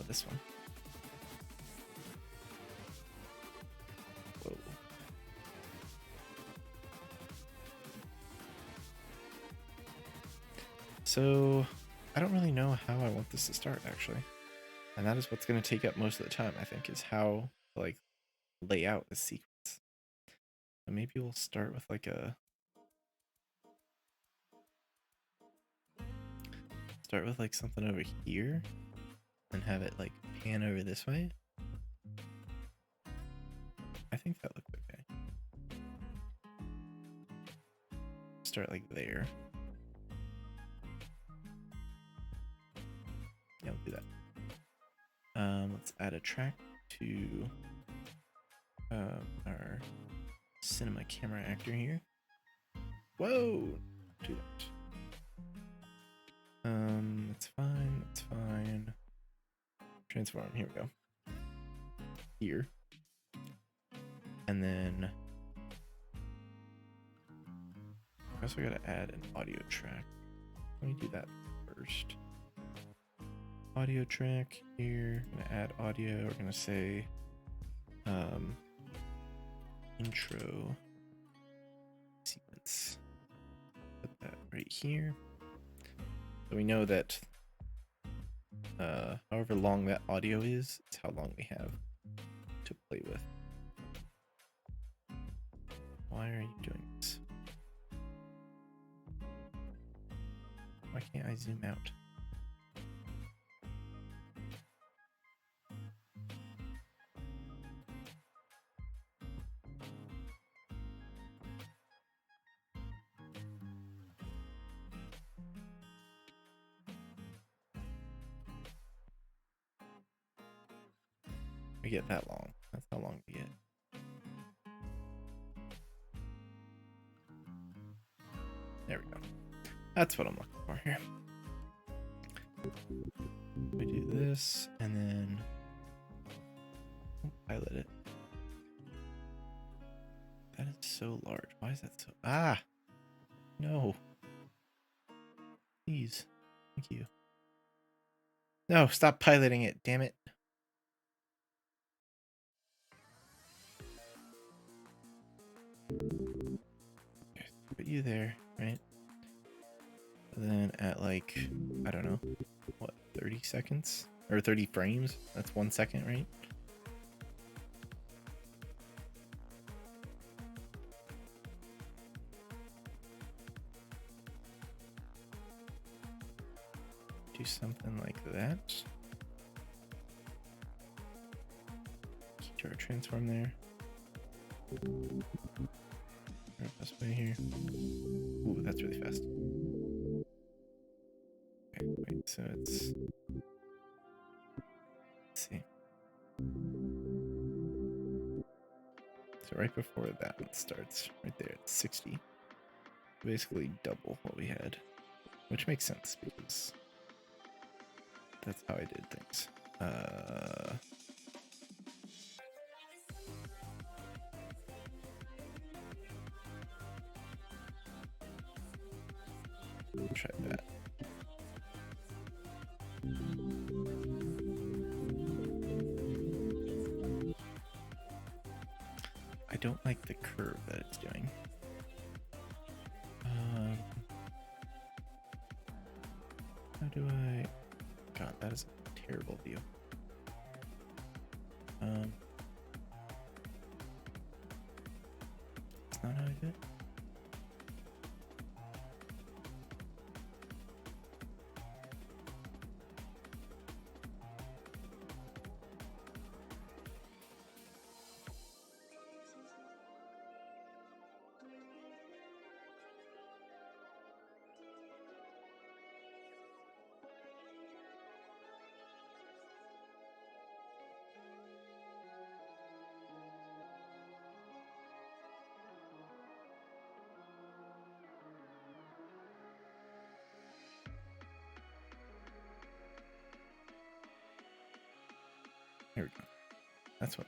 Speaker 1: This one. Whoa. So I don't really know how I want this to start, actually. And that is what's going to take up most of the time, I think, is how to, like, lay out the sequence. So maybe we'll start with like something over here and have it like pan over this way. I think that looked okay. Start like there. Yeah, we'll do that. Let's add a track to our cinema camera actor here. Whoa! Do that. That's fine. That's fine. Transform. Here we go. Here. And then I also gotta add an audio track. Let me do that first. Audio track here. I'm gonna add audio. We're gonna say intro sequence. Put that right here. So we know that however long that audio is, it's how long we have to play with. Why are you doing this? Why can't I zoom out? We get that long. That's how long we get. There we go. That's what I'm looking for here. We do this and then pilot it. That is so large. Why is that so? Ah! No. Please. Thank you. No, stop piloting it, damn it. Okay, put you there, right? And then at like, I don't know, what, 30 seconds? Or 30 frames? That's 1 second, right? Do something like that. Keep our transform there. Right, best way here. Ooh, that's really fast. so it's, let's see. So right before that one starts, right there at 60. Basically double what we had, which makes sense because that's how I did things. Try that. I don't like the curve that it's doing. How do I? God, that is a terrible view. It's not how I do it. Here we go. That's what.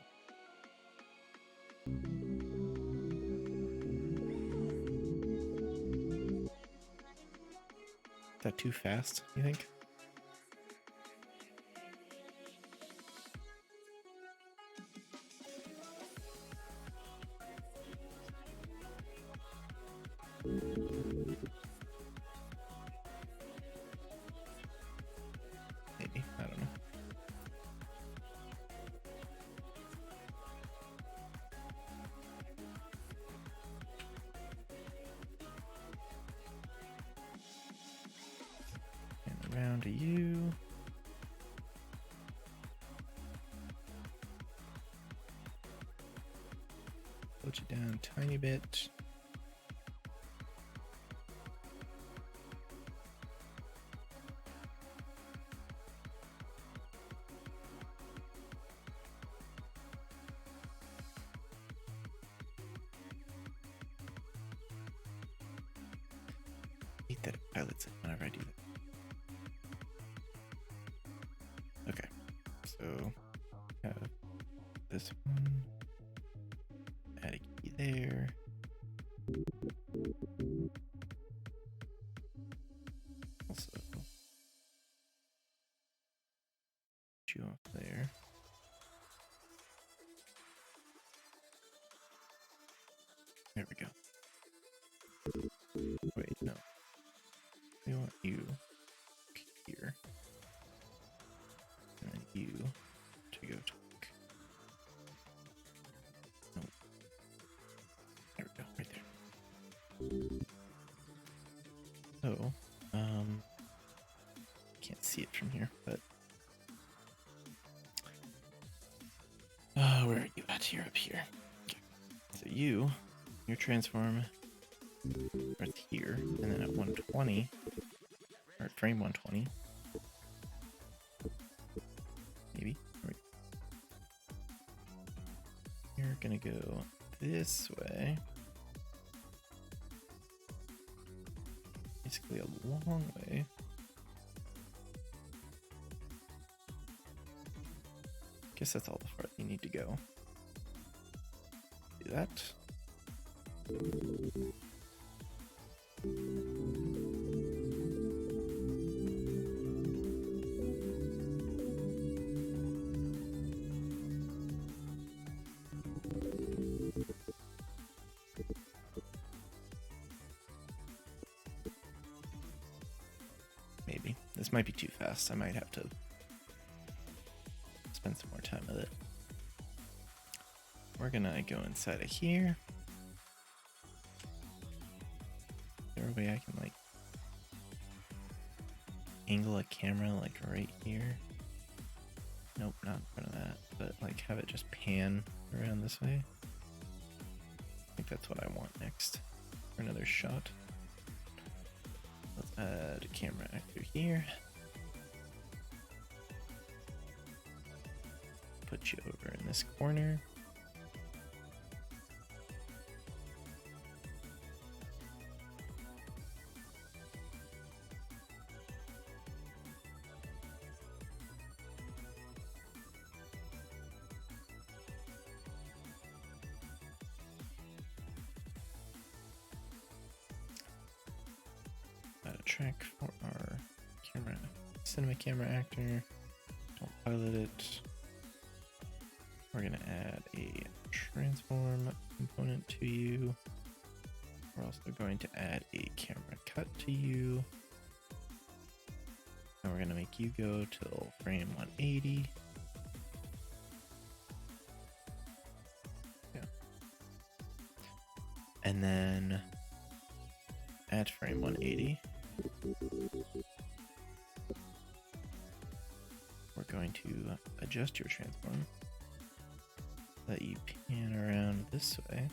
Speaker 1: Is that too fast, you think? Maybe. I don't know. And around to you. Put you down a tiny bit. I hate that it pilots it whenever I do that. Okay, so have this one. Add a key there. Also, put you off there. There we go. Wait, no. We want you here. And then you to go talk. No. There we go, right there. So, can't see it from here, but where are you at? You're up here. Okay. So your transform right here, and then at 120, or at frame 120, maybe. You're gonna go this way. Basically a long way. Guess that's all the far you need to go. Do that. Maybe. This might be too fast. I might have to spend some more time with it. We're gonna go inside of here. Is there a way I can like angle a camera like right here? Nope, not in front of that, but like have it just pan around this way. I think that's what I want next for another shot. Let's add a camera actor here. put you over in this corner. Add a track for our cinema camera actor. Don't pilot it. We're gonna add a transform component to you. We're also going to add a camera cut to you. And we're gonna make you go till frame 180. Yeah. And then at frame 180, we're going to adjust your transform. Let you pan around this way.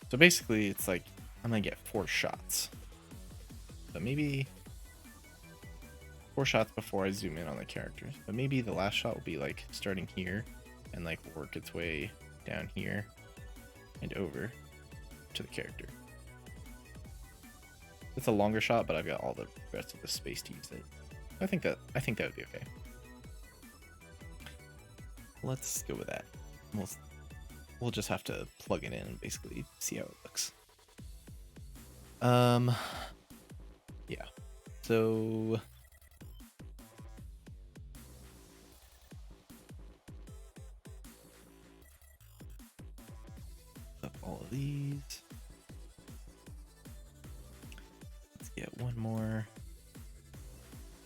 Speaker 1: So basically, it's like I'm gonna get 4 shots. So maybe 4 shots before I zoom in on the characters. But maybe the last shot will be like starting here and like work its way down here and over to the character. It's a longer shot, but I've got all the rest of the space to use it. I think that would be okay. Let's go with that. We'll just have to plug it in and basically see how it looks. Yeah. So up all of these. Let's get one more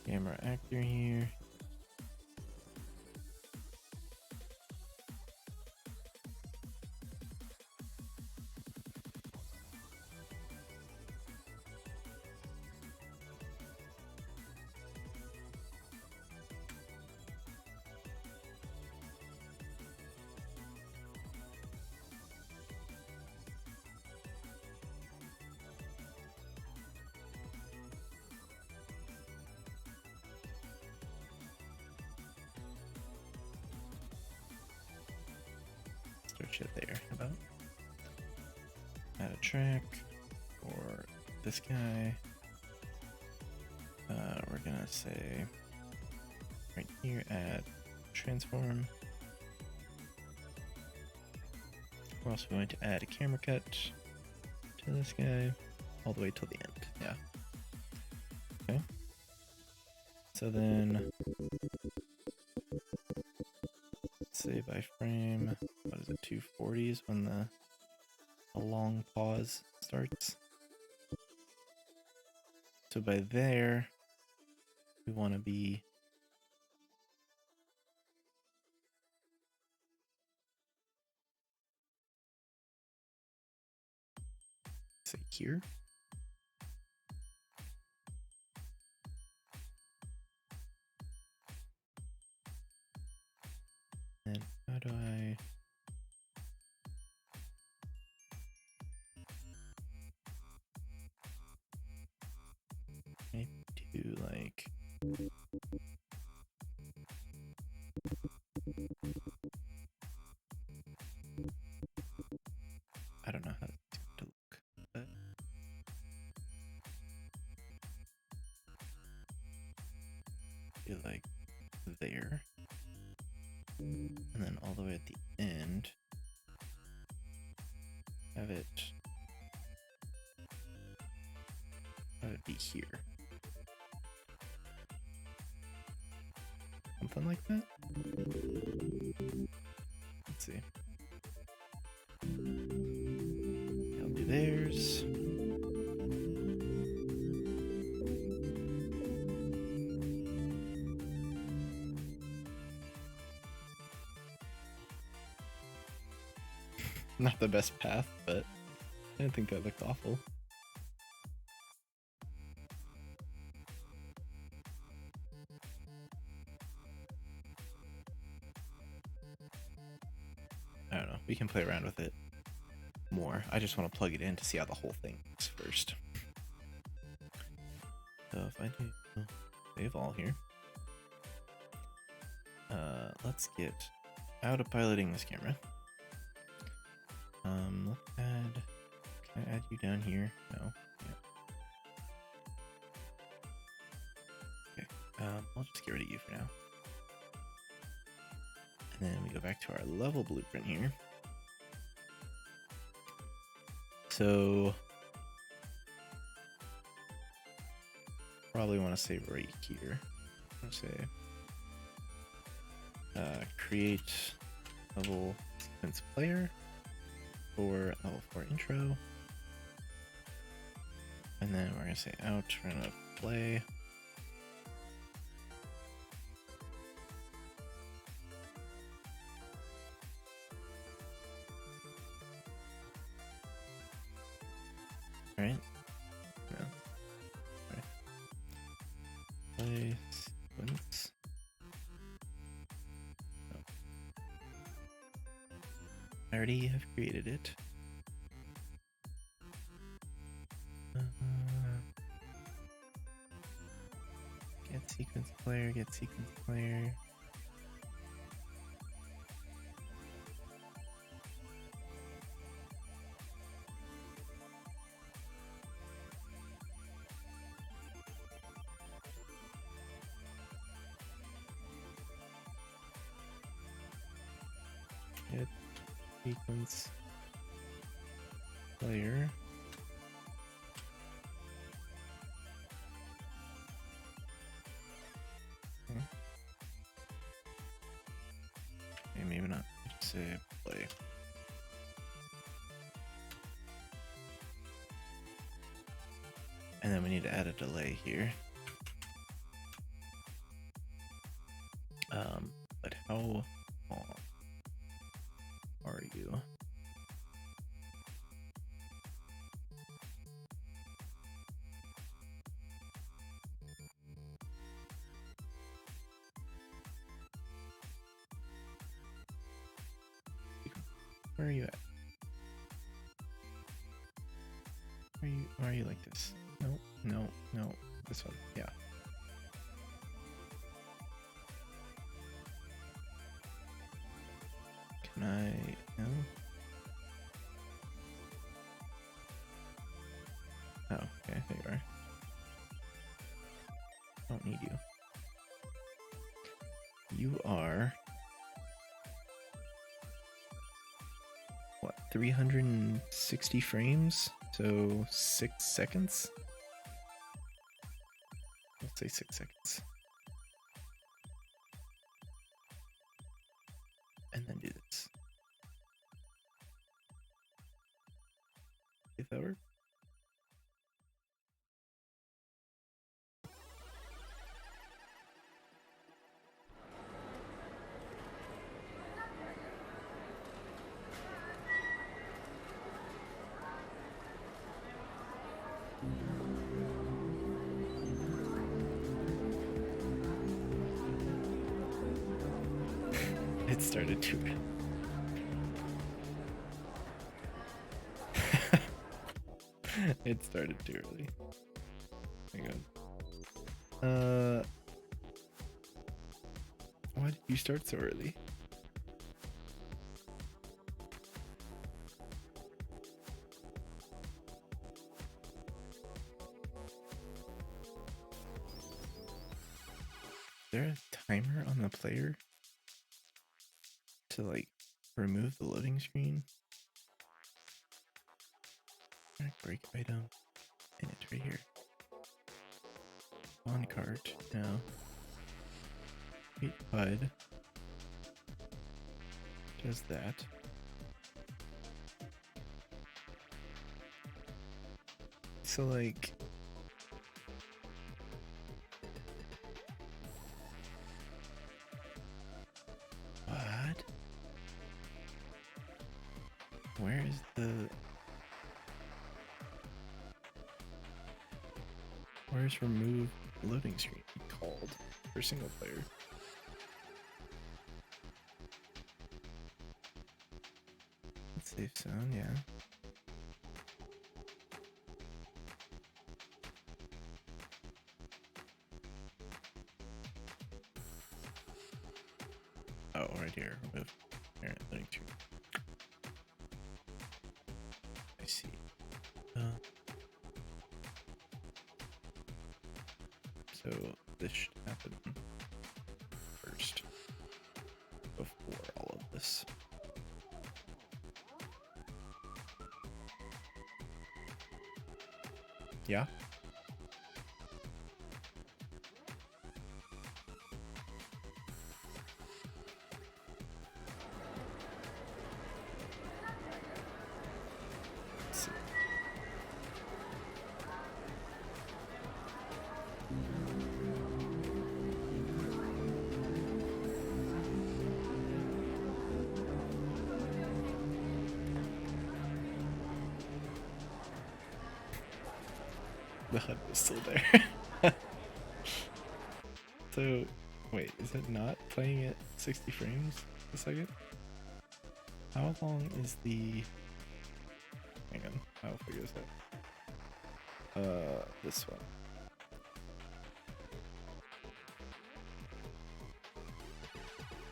Speaker 1: camera actor here. Start shit there. How about add a track for this guy. We're gonna say right here, add transform. We're also going to add a camera cut to this guy all the way till the end. Yeah. Okay. So then, say by frame, what is it, 240s when the long pause starts. So by there, we want to be say here. And how do I maybe do like I don't know how to look, but do like there, and then all the way at the end, have it be here, something like that. Let's see. I'll do theirs. Not the best path, but I didn't think that looked awful. I don't know. We can play around with it more. I just want to plug it in to see how the whole thing looks first. So if I do save all here, let's get out of piloting this camera. Let's add. Can I add you down here? No. Yeah. Okay. I'll just get rid of you for now. And then we go back to our level blueprint here. So probably want to say right here. I'm gonna say create level sequence player for level 4 intro. And then we're gonna say out, we're gonna play. Right? No. Right. Play sequence. No. I already have created it. Get sequence player, get sequence player. Get sequence player. Okay, maybe not. Just say play. And then we need to add a delay here. But how long are you? Where are you at? Why are you like this? No, no, no. This one, yeah. Can I? No. Oh, okay, there you are. Don't need you. You are what? 360 frames, so 6 seconds. Let's say 6 seconds. And then do this. If that works. It started too early. It started too early. Hang on. Why did you start so early? Is there a timer on the player to like remove the loading screen? Break item, and it's right here. On cart now. Wait, HUD does that. So like what? Where is the Where's remove loading screen called for single player? Safe zone, yeah. Oh, right here. Remove parent loading screen. I see. So this should happen first before all of this. Yeah. Let's see. The HUD was still there. So, wait, is it not playing at 60 frames a second? How long is the... Hang on, I'll figure this out. This one.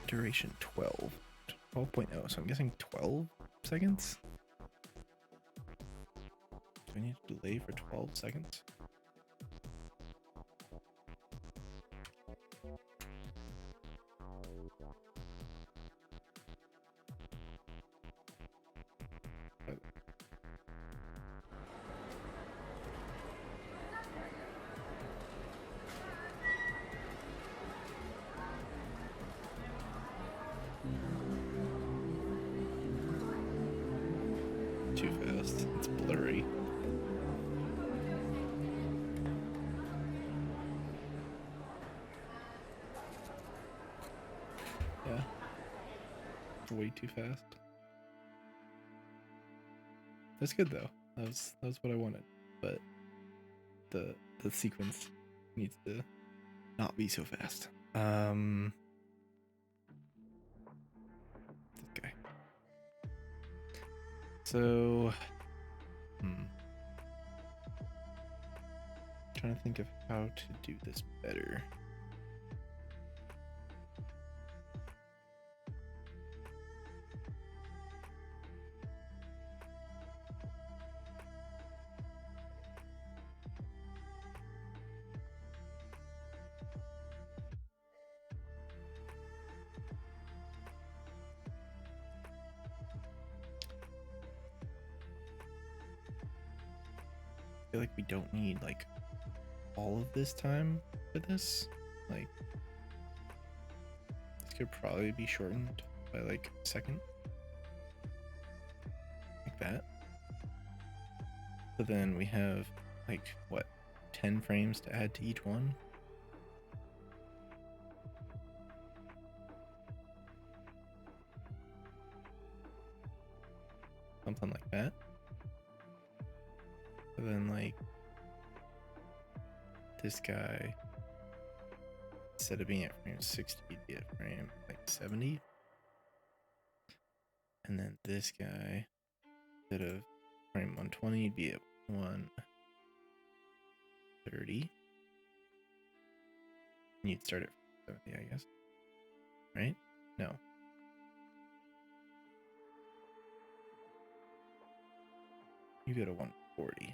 Speaker 1: Duration 12. 12.0, so I'm guessing 12 seconds? Do I need to delay for 12 seconds? Too fast. It's blurry. Yeah. Way too fast. That's good though. That's what I wanted. But the sequence needs to not be so fast. This guy. So trying to think of how to do this better. I feel like we don't need like all of this time for this. Like this could probably be shortened by like a second. Like that. So then we have like what, 10 frames to add to each one? Something like that. So then like this guy, instead of being at frame 60, he'd be at frame like 70. And then this guy, instead of frame 120, he'd be at 130. And you'd start at 70, I guess. Right? No. You go to 140.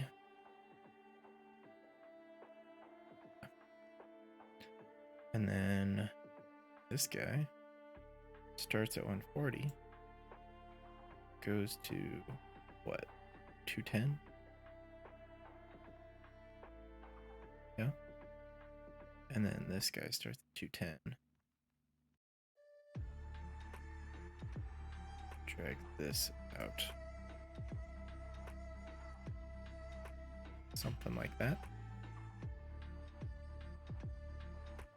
Speaker 1: And then this guy starts at 140, goes to what, 210? Yeah. And then this guy starts at 210. Drag this out. Something like that.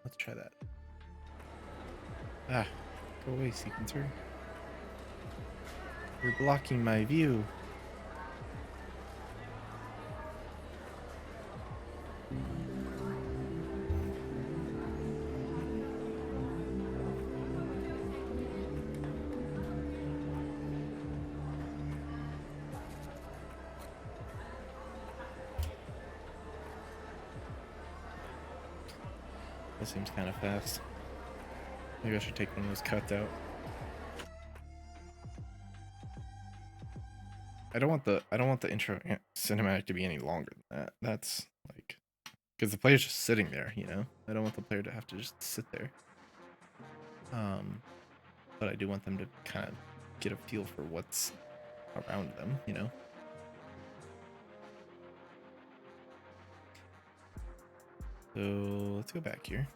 Speaker 1: Let's try that. Ah, go away, sequencer. You're blocking my view. That seems kind of fast. Maybe I should take one of those cuts out. I don't want the intro cinematic to be any longer than that. That's like, because the player's just sitting there, you know. I don't want the player to have to just sit there. But I do want them to kind of get a feel for what's around them, you know. So let's go back here.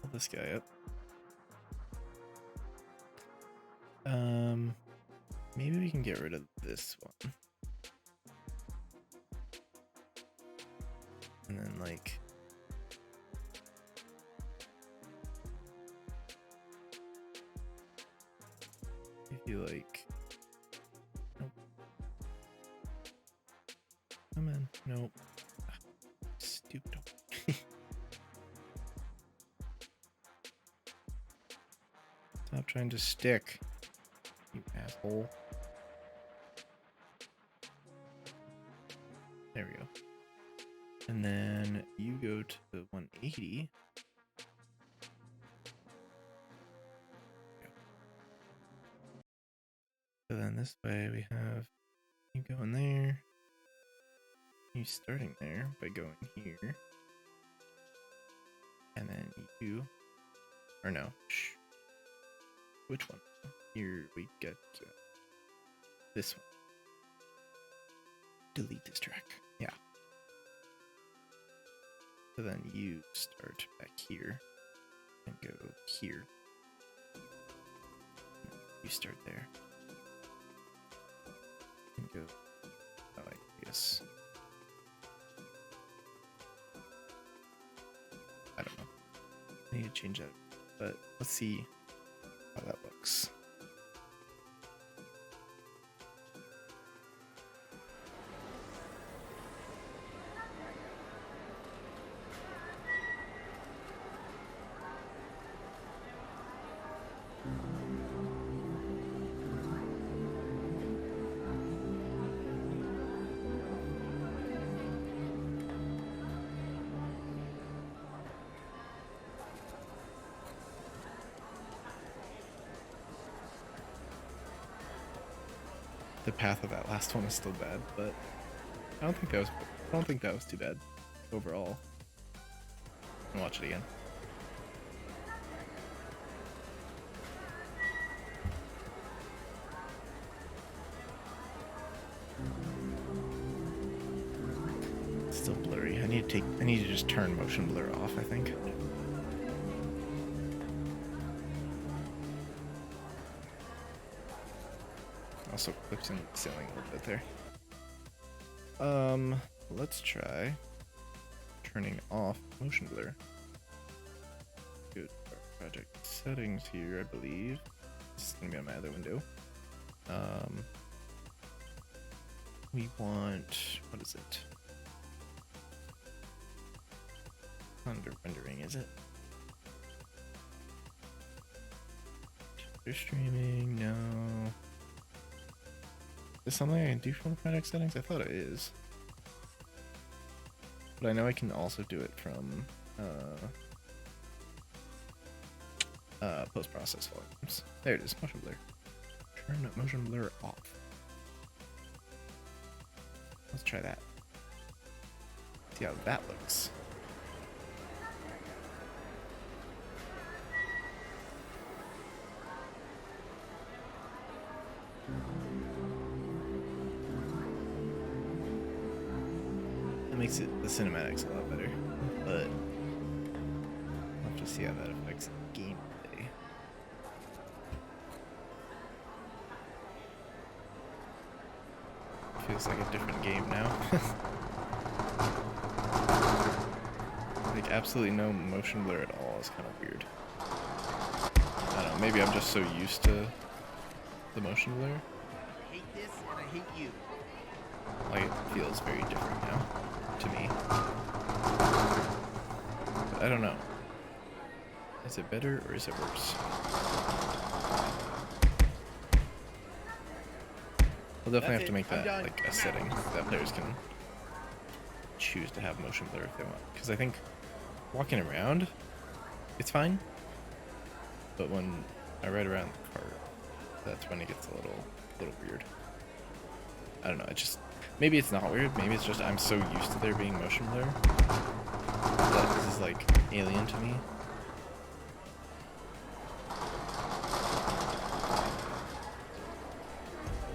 Speaker 1: Pull this guy up. Maybe we can get rid of this one. And then like if you like nope. Come in. Nope. Ah, stupid. Stop trying to stick, you asshole. There we go. And then you go to 180. So then this way we have you going there, you starting there by going here, and then you, or no, shh. Which one? Here we get this one. Delete this track. Yeah. So then you start back here and go here. You start there. And go, oh, I guess. I don't know. I need to change that, but let's see how that looks. The path of that last one is still bad, but I don't think that was too bad overall. I'll watch it again. It's still blurry. I need to just turn motion blur off, I think. Also clips in the ceiling a little bit there. Let's try turning off motion blur. Go to our project settings here, I believe. This is gonna be on my other window. We want, what is it? Under rendering, is it? You're streaming, no. Is something I can do from the project settings? I thought it is. But I know I can also do it from post-process volumes. There it is, motion blur. Turn motion blur off. Let's try that. See how that looks. Makes it the cinematics a lot better, but I'll have to see how that affects gameplay. Feels like a different game now. Like absolutely no motion blur at all is kind of weird. I don't know, maybe I'm just so used to the motion blur.
Speaker 3: I hate this and I hate you.
Speaker 1: Like it feels very different now to me. But I don't know. Is it better or is it worse? We'll definitely have to make that like a setting that players can choose to have motion blur if they want. Because I think walking around, it's fine. But when I ride around the cart, that's when it gets a little weird. I don't know. It just, maybe it's not weird. Maybe it's just I'm so used to there being motion blur that this is like alien to me.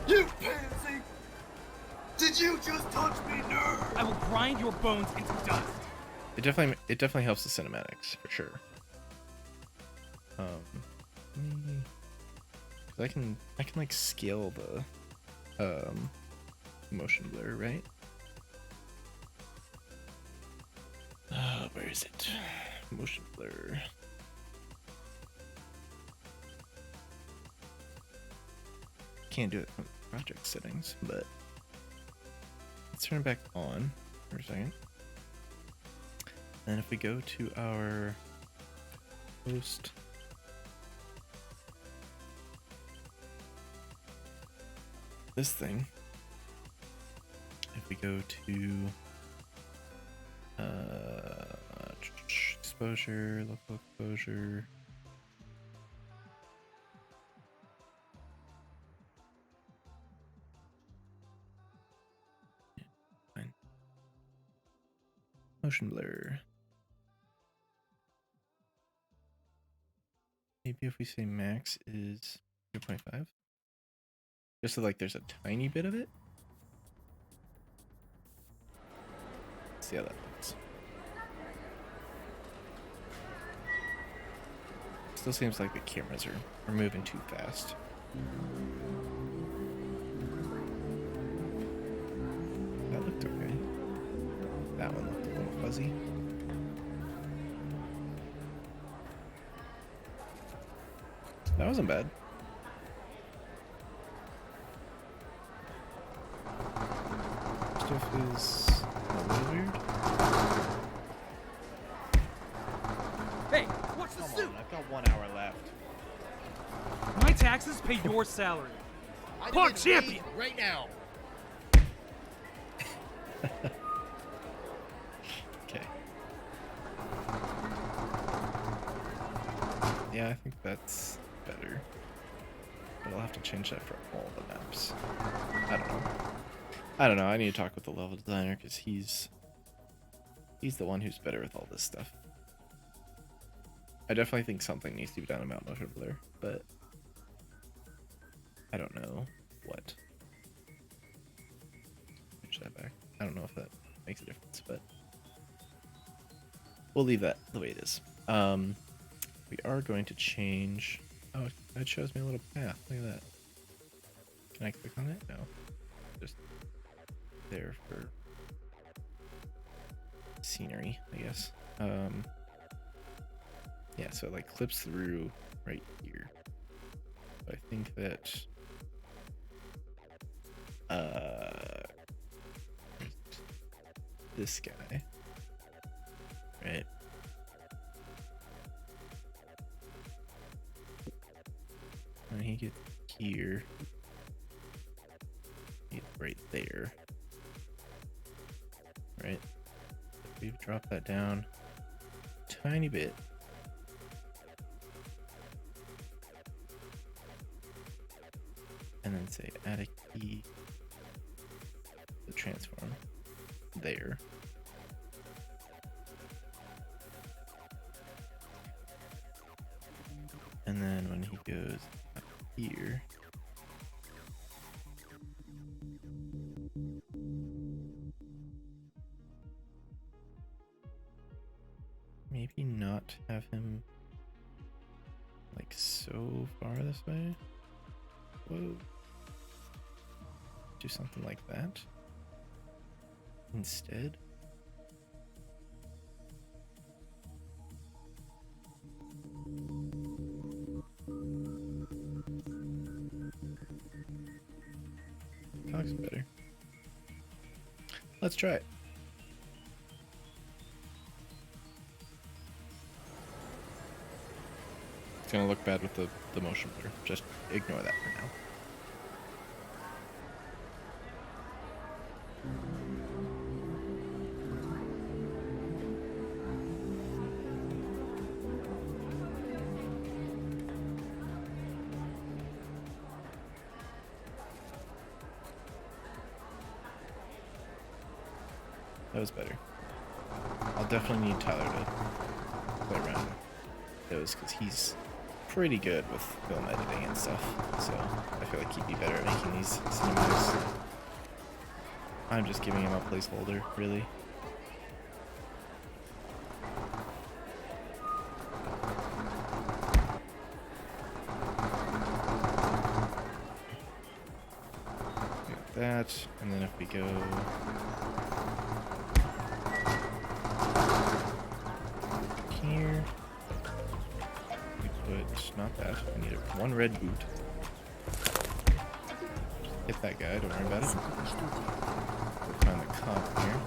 Speaker 3: You pansy! Did you just touch me, nerd?
Speaker 4: I will grind your bones into dust.
Speaker 1: It definitely helps the cinematics for sure. 'Cause I can like scale the motion blur, right? Where is it? Motion blur. Can't do it from project settings, but let's turn it back on for a second. And if we go to our host, this thing, if we go to exposure, local exposure, fine. Motion blur. Maybe if we say max is 0.5, just so like there's a tiny bit of it. Let's see how that looks. Still seems like the cameras are moving too fast. That looked okay. That one looked a little fuzzy. That wasn't bad. Stuff is a little weird.
Speaker 4: Hey, what's the
Speaker 3: Come
Speaker 4: suit?
Speaker 3: on, I've got 1 hour left.
Speaker 4: My taxes pay your salary.
Speaker 3: I
Speaker 4: Park
Speaker 3: need a
Speaker 4: champion!
Speaker 3: raise right now.
Speaker 1: Okay. Yeah, I think that's better. But I'll have to change that for all the maps. I don't know. I need to talk with the level designer because he's the one who's better with all this stuff. I definitely think something needs to be done about motion blur, but I don't know what. Switch that back. I don't know if that makes a difference, but we'll leave that the way it is. We are going to change. Oh, that shows me a little path. Look at that. Can I click on it? No. Just there for scenery, I guess. Yeah, so it like clips through right here. So I think that this guy, right? When he gets here, he's right there, right? If we've dropped that down a tiny bit, and then say add a key to the transform there. And then when he goes up here, maybe not have him like so far this way. Whoa. Do something like that instead. That looks better. Let's try it. It's gonna look bad with the motion blur. Just ignore that for now. That was better. I'll definitely need Tyler to play around with those because he's pretty good with film editing and stuff. So I feel like he'd be better at making these cinematics. I'm just giving him a placeholder, really. Got that, and then if we go here, we put not that. We need one red boot. Hit that guy. Don't worry about it. Find the cop here.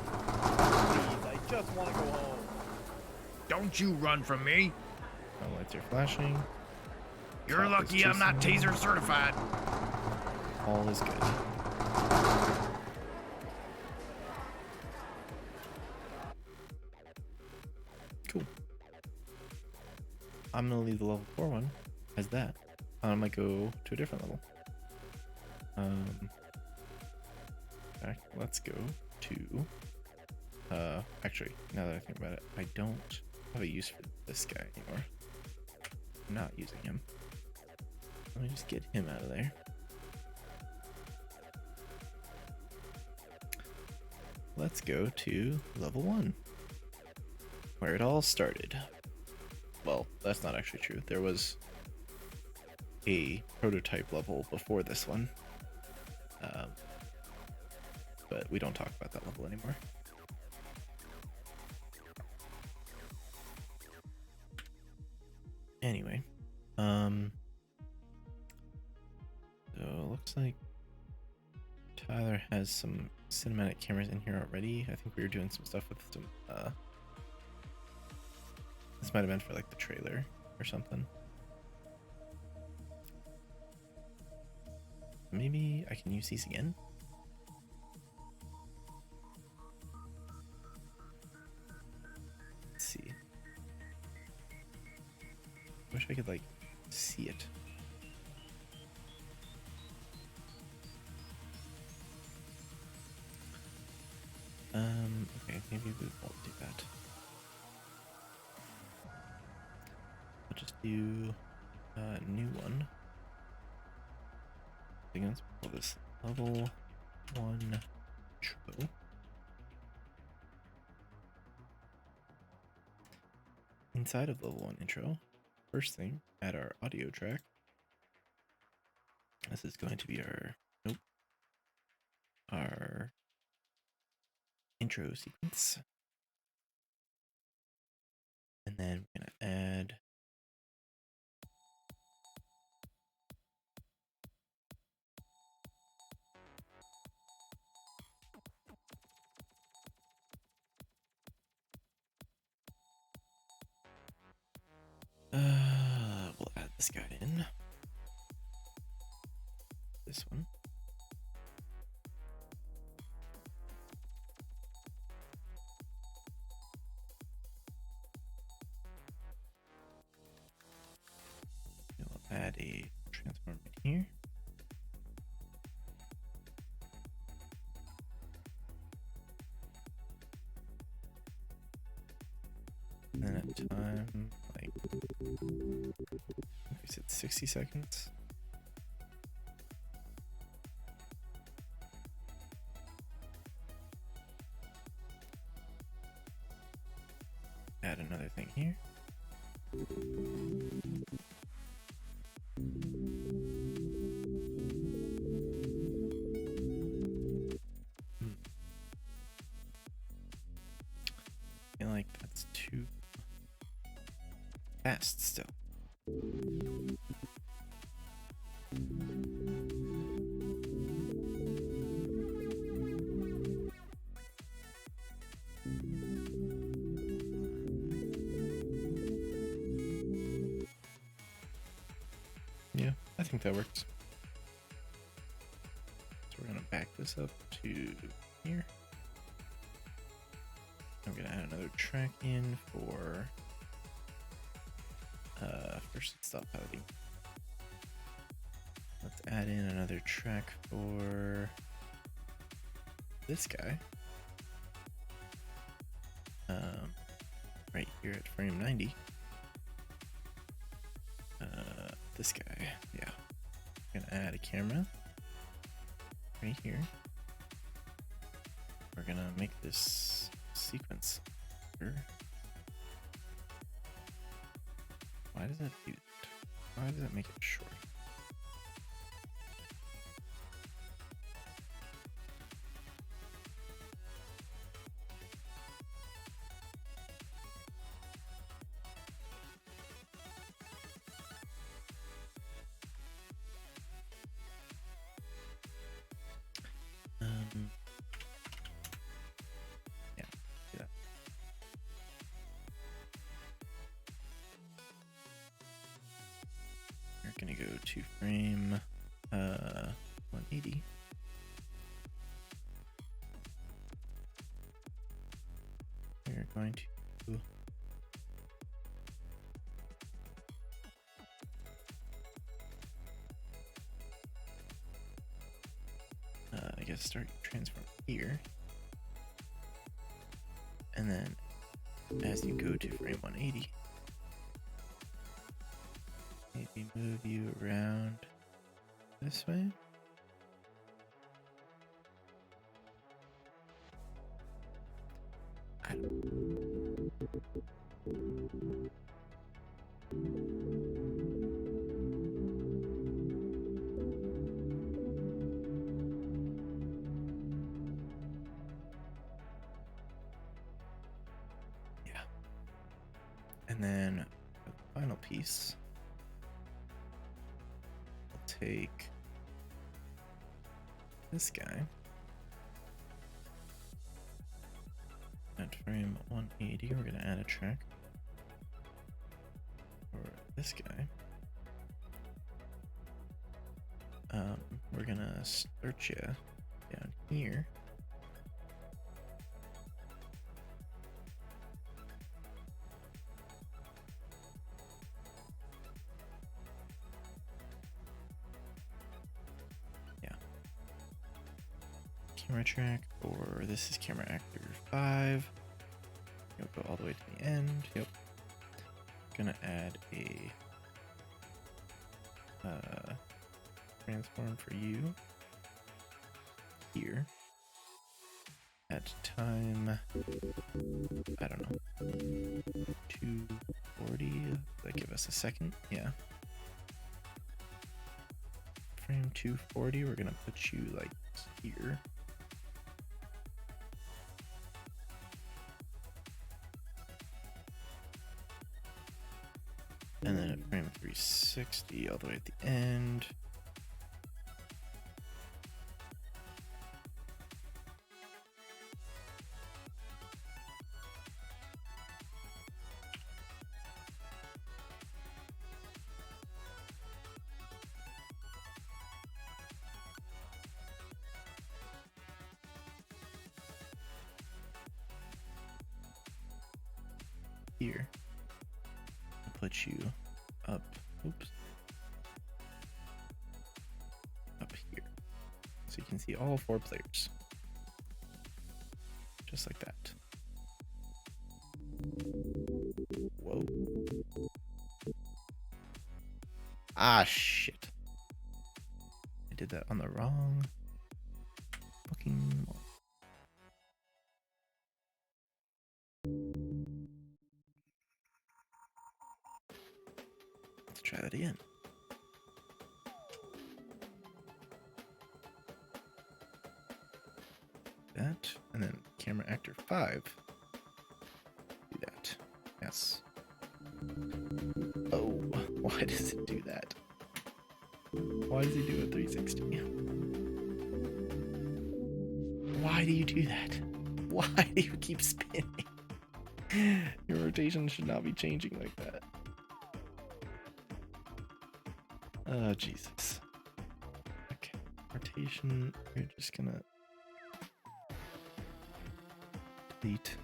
Speaker 5: Please, I just want to go home.
Speaker 2: Don't you run from me.
Speaker 1: My lights are flashing.
Speaker 2: You're
Speaker 1: Cop is
Speaker 2: lucky I'm not
Speaker 1: chasing me.
Speaker 2: taser certified.
Speaker 1: All is good. Cool. I'm gonna leave the level 4 one as that. I'm gonna go to a different level. Back, let's go to actually, now that I think about it, I don't have a use for this guy anymore. I'm not using him. Let me just get him out of there. Let's go to level 1, where it all started. Well, that's not actually true. There was a prototype level before this one, but we don't talk about that level anymore. Anyway, so it looks like Tyler has some cinematic cameras in here already. I think we were doing some stuff with some, this might have been for like the trailer or something. Maybe I can use these again. Let's see. Wish I could like see it. Okay, maybe we won't do that. I'll just do a new one. I think let's call this level 1 intro. Inside of level 1 intro, first thing, add our audio track. This is going to be our, our intro sequence. And then we're going to add we'll add this guy in. This one. We'll add a transform in here. And then at time, like, we said 60 seconds. Add another thing here. I feel like that's too fast still. Yeah, I think that works. So we're gonna back this up to here. I'm gonna add another track in for first stop piloting. Let's add in another track for this guy. right here at frame 90. This guy, yeah. I'm gonna add a camera right here. We're gonna make this sequence here. Why does that do that? Why does that make it short? Yeah, do that. We're gonna go to frame 180. We're going to I guess start your transform here. And then as you go to frame 180, maybe move you around this way. I don't. Yeah. And then the final piece, we'll take this guy at frame 180. We're gonna add a track for this guy. We're gonna start you down here. Yeah. Camera track, or this is camera actor 5. You'll go all the way to the end. Yep. Gonna add a transform for you here at time, I don't know, 240. That give us a second. Yeah. Frame 240. We're gonna put you like here. And then at frame 360 all the way at the end. Here. Put you up, oops, up here. So you can see all 4 players. Just like that. Whoa. Ah, shit. I did that on the wrong fucking one. Let's try that again. That, and then camera actor 5. Do that. Yes. Oh, why does it do that? Why does he do a 360? Why do you do that? Why do you keep spinning? Your rotation should not be changing like that. Oh, Jesus. Okay, rotation, we're just gonna delete.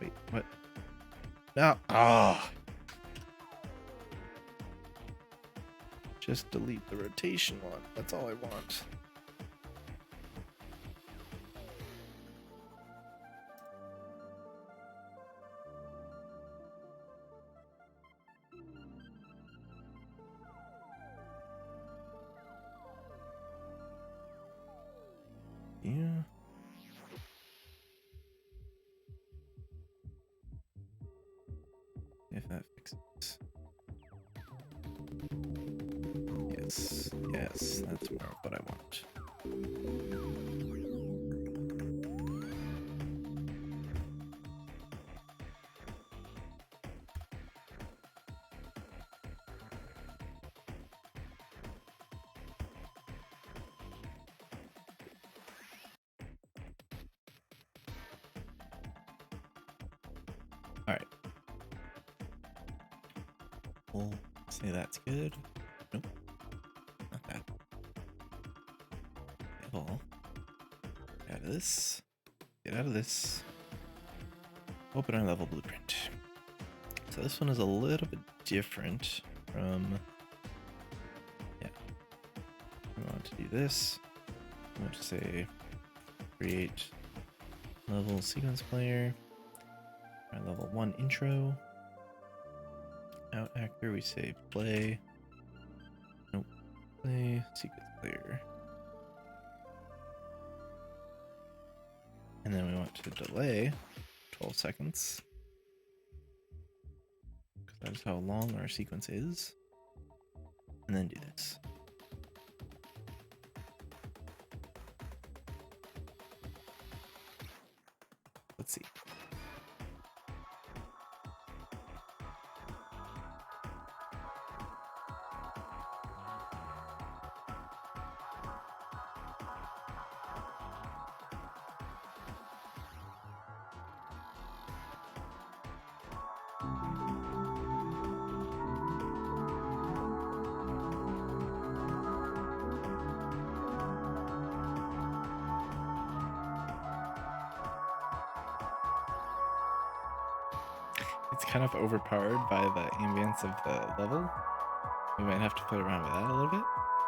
Speaker 1: Wait, what? No. Oh. Just delete the rotation one. That's all I want. if that fixes. Yes, that's more of what I want. Alright. We'll say that's good. Nope. Not that. Level. Get out of this. Get out of this. Open our level blueprint. So this one is a little bit different from... Yeah. We want to do this. I want to say create level sequence player. Our level 1 intro. Out actor, we say play. Nope. Play sequence player. And then we want to delay 12 seconds. Because that is how long our sequence is. And then do this. Let's see. It's kind of overpowered by the ambience of the level. We might have to play around with that a little bit,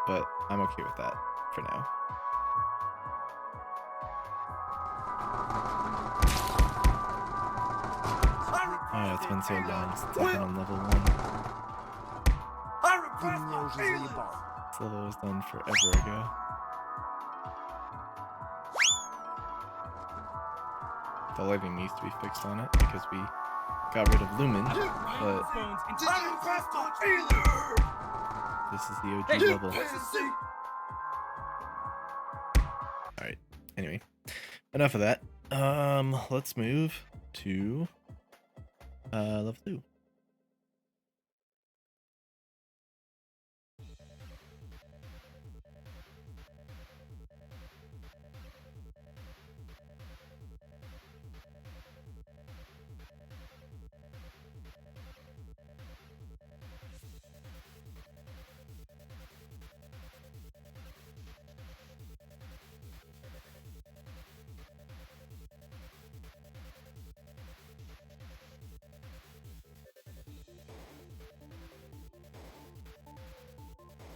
Speaker 1: but I'm okay with that for now. Oh, it's been so long since I've been on level 1.
Speaker 3: I request my feelings.
Speaker 1: This level was done forever ago. The lighting needs to be fixed on it because we got rid of Lumen, but
Speaker 4: Microphones into
Speaker 3: I request my feelings.
Speaker 1: this is the OG level.
Speaker 3: Pussy.
Speaker 1: Alright, anyway. Enough of that. Let's move to level 2.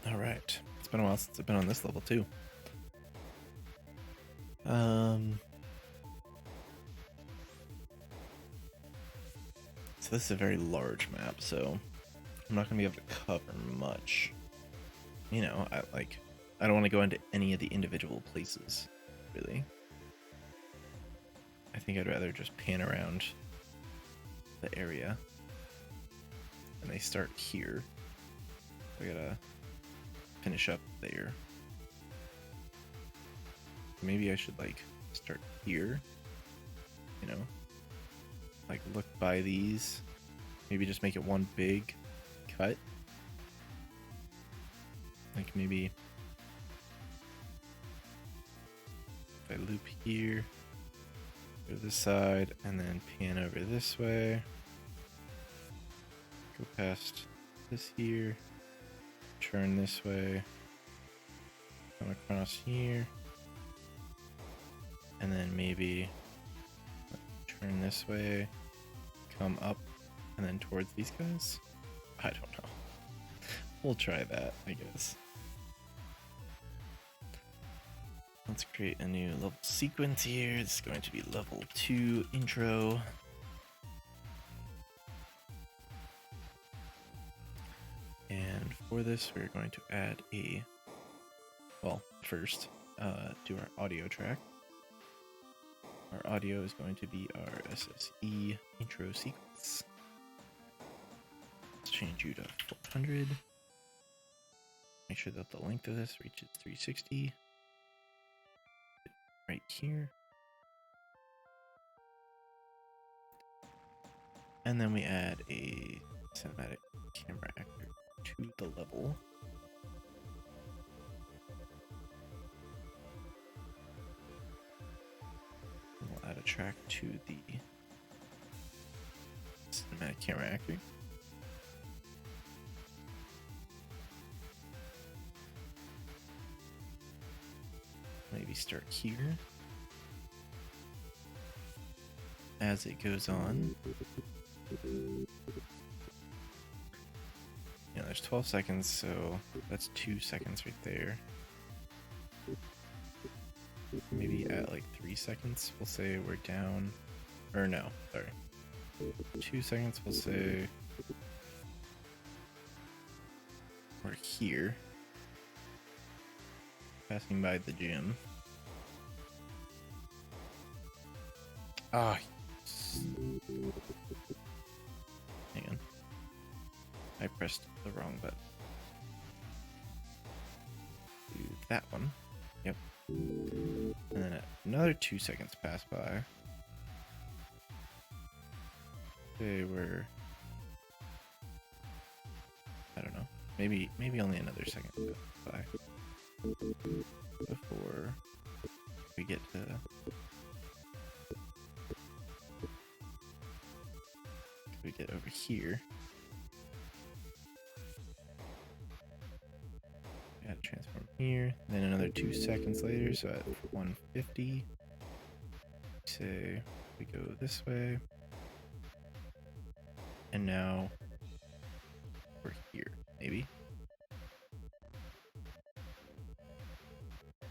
Speaker 1: Alright. It's been a while since I've been on this level too. So this is a very large map, so I'm not gonna be able to cover much. You know, I don't want to go into any of the individual places, really. I think I'd rather just pan around the area. And they start here. I gotta finish up there. Maybe I should like start here, you know, like look by these, maybe just make it one big cut, like maybe if I loop here, go to this side, and then pan over this way, go past this here, turn this way, come across here, and then maybe turn this way, come up, and then towards these guys? I don't know. We'll try that, I guess. Let's create a new level sequence here. This is going to be level 2 intro. And for this, we're going to add a, well, first, do our audio track. Our audio is going to be our SSE intro sequence. change you to 400. Make sure that the length of this reaches 360. Right here. And then we add a cinematic camera actor to the level. We'll add a track to the cinematic camera actor. Maybe start here. As it goes on, yeah, there's 12 seconds, so that's 2 seconds right there. Maybe at like 3 seconds, we'll say we're down, or no, sorry. 2 seconds, we'll say we're here, passing by the gym. Ah, hang on. I pressed the wrong button. Do that one. Yep. And then another 2 seconds pass by. Okay, we're, I don't know. Maybe only another second goes by before we get to over here. Add a transform here, and then another 2 seconds later, so at 150, say we go this way, and now we're here, maybe.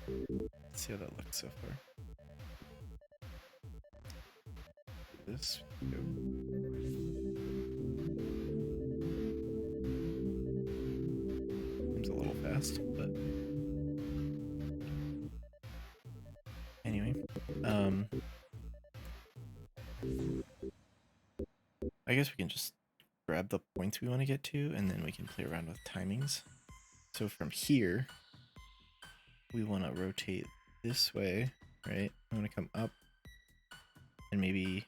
Speaker 1: Let's see how that looks so far. This go. Seems a little fast, but anyway. I guess we can just grab the points we want to get to, and then we can play around with timings. So from here, we want to rotate this way, right? I want to come up and maybe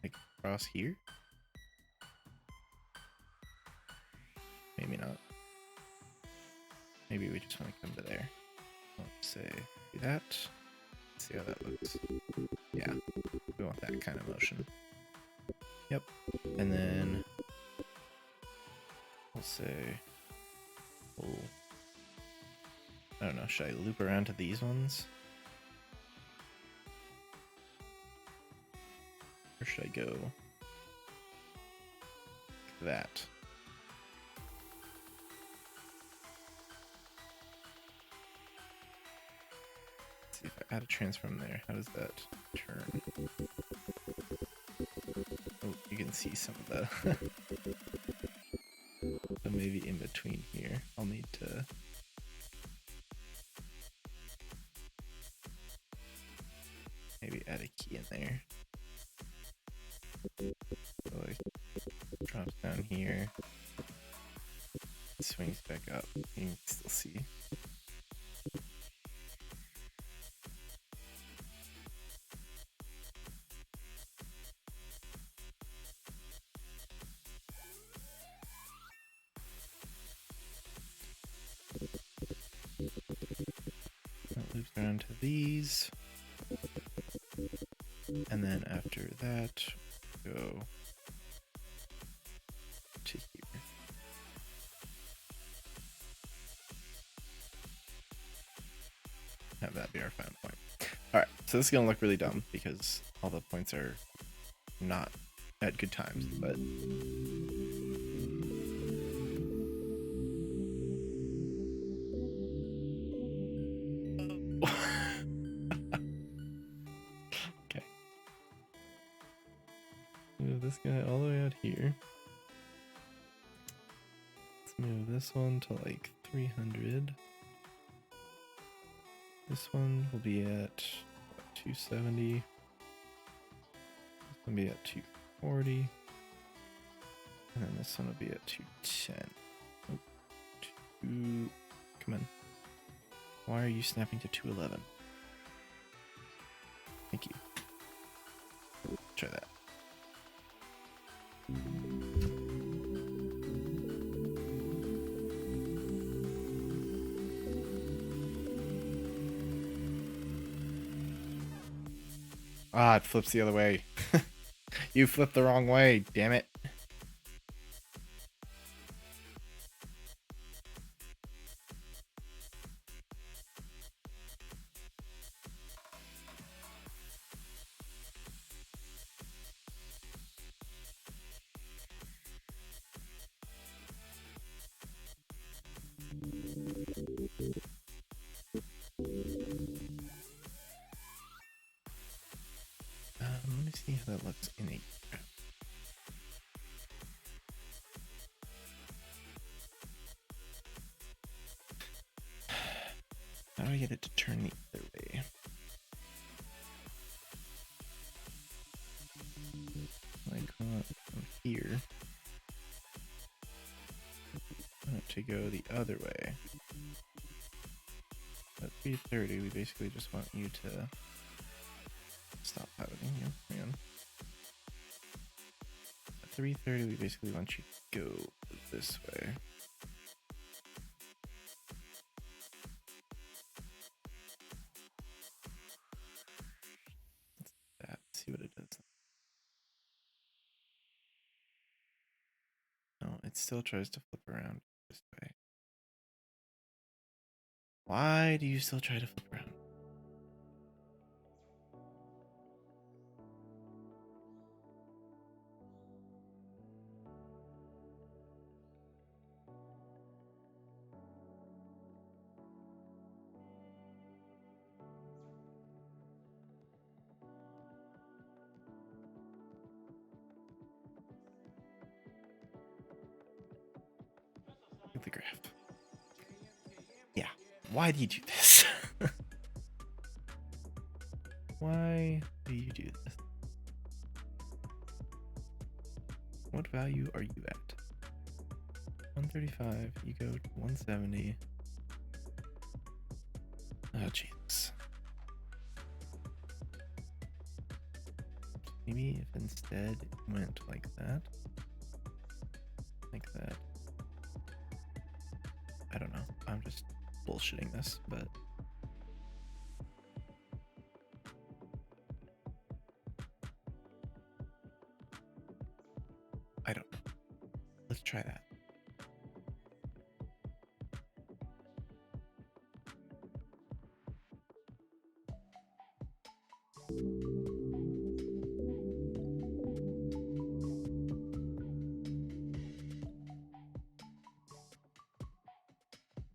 Speaker 1: like across here. Maybe not. Maybe we just want to come to there. Let's say do that. Let's see how that looks. Yeah, we want that kind of motion. Yep. And then we'll say, oh, I don't know, should I loop around to these ones? Or should I go to that? Let's see if I add a transform there. How does that turn? Oh, you can see some of the so maybe in between here. I'll need to maybe add a key in there. So like drops down here, swings back up. You can still see. That loops around to these, and then after that, go to here. Have that be our final point. Alright, so this is gonna look really dumb because all the points are not at good times, but okay. Move this guy all the way out here. Let's move this one to like 300. This one will be at what, 270. This one will be at 240. And then this one will be at 210. Oh, two. Come on. Why are you snapping to 211? Thank you. Try that. Ah, it flips the other way. You flipped the wrong way, damn it. Let me see how that looks in a graph. How do I get it to turn the other way? Like from here. I want it to go the other way. At 330, we basically just want you to stop piloting you. Hang on. At 330, we basically want you to go this way. Let's see what it does. No, it still tries to flip around this way. Why do you still try to flip around? Look at the graph. Yeah. Why do you do this? Why do you do this? What value are you at? 135, you go to 170. Oh, jeez. Maybe if instead it went like that. Like that. I don't know. I'm just bullshitting this, but I don't know. Let's try that.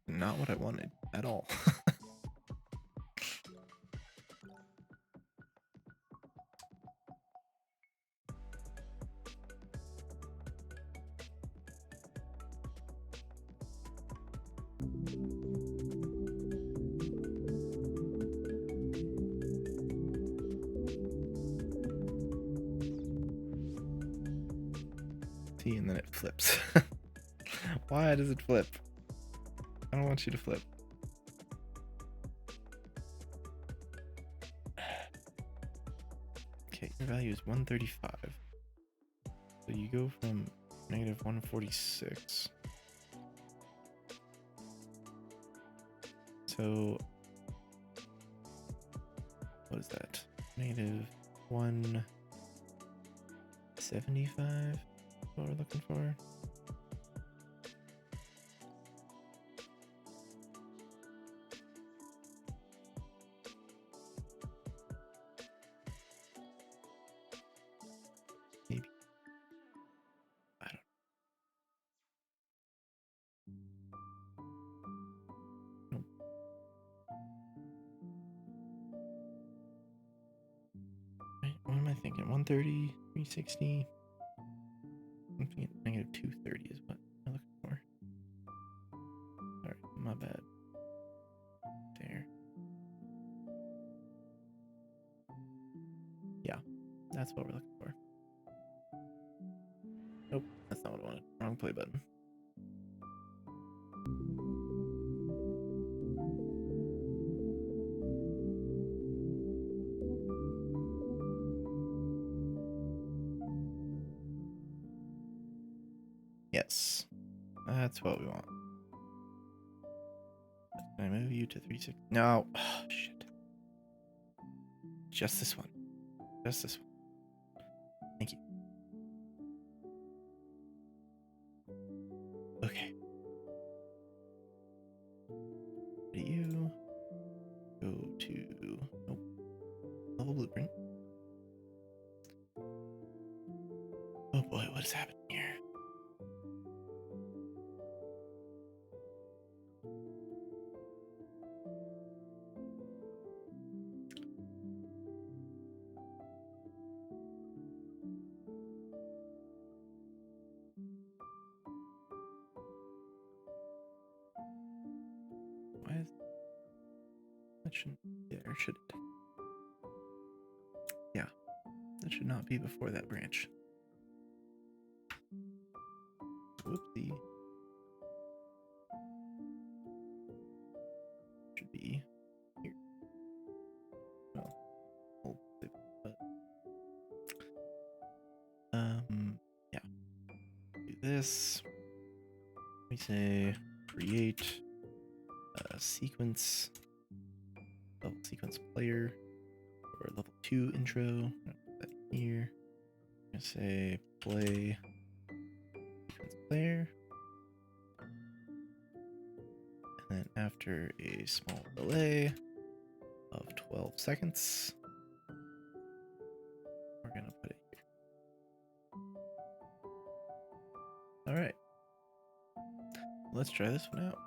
Speaker 1: Not what I wanted at all. See, and then it flips. Why does it flip? I don't want you to flip. Okay, your value is 135. So you go from negative 146. So what is that? Negative 175? What we're looking for? Maybe. I don't know. Right, what am I thinking? 130, 360? I'm thinking negative 230 is what I'm looking for. Alright, my bad. There. Yeah, that's what we're looking for. Nope. That's not what I wanted. Wrong play button. Yes. That's what we want. Can I move you to 360? No. Oh, shit. Just this one. Just this one. Thank you. Okay. You go to nope. Level blueprint. Oh boy, what is happening here? Why is that shouldn't be there, should it? Yeah, that should not be before that branch. Whoopsie. Should be here. Well, hold it, but yeah. Do this. We say create a sequence, level sequence player, or level 2 intro. Put that here. I'm gonna say play sequence player. And then after a small delay of 12 seconds, we're gonna put it here. All right, let's try this one out.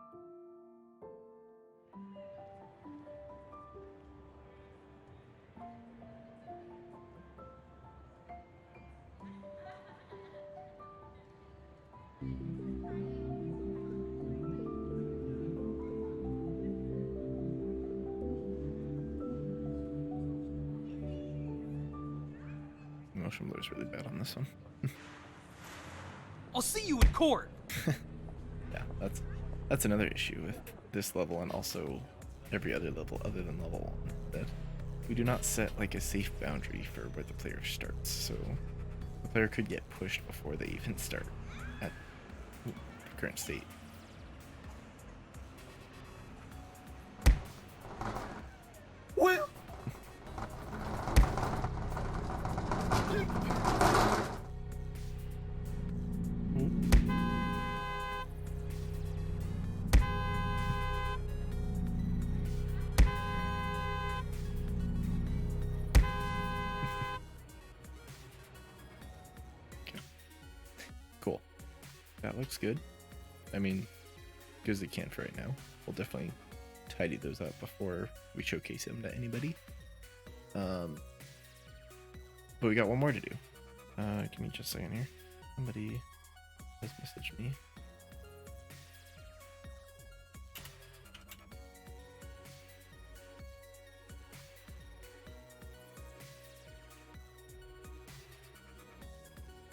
Speaker 1: Motion blur is really bad on this one.
Speaker 4: I'll see you in court.
Speaker 1: Yeah, that's another issue with this level and also every other level other than level 1, that we do not set like a safe boundary for where the player starts, so the player could get pushed before they even start at the current state.
Speaker 3: Well,
Speaker 1: Cool. That looks good. I mean, good as it can for right now. We'll definitely tidy those up before we showcase them to anybody. But we got one more to do. Give me just a second here. Somebody has messaged me.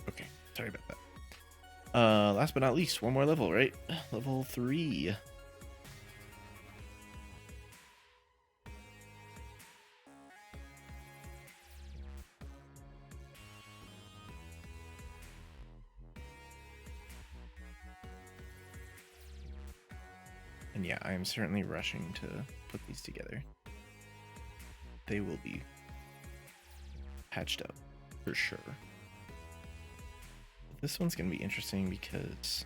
Speaker 1: Okay, sorry about that. Last but not least, one more level, right? Level 3. And yeah, I am certainly rushing to put these together. They will be patched up for sure. This one's going to be interesting because,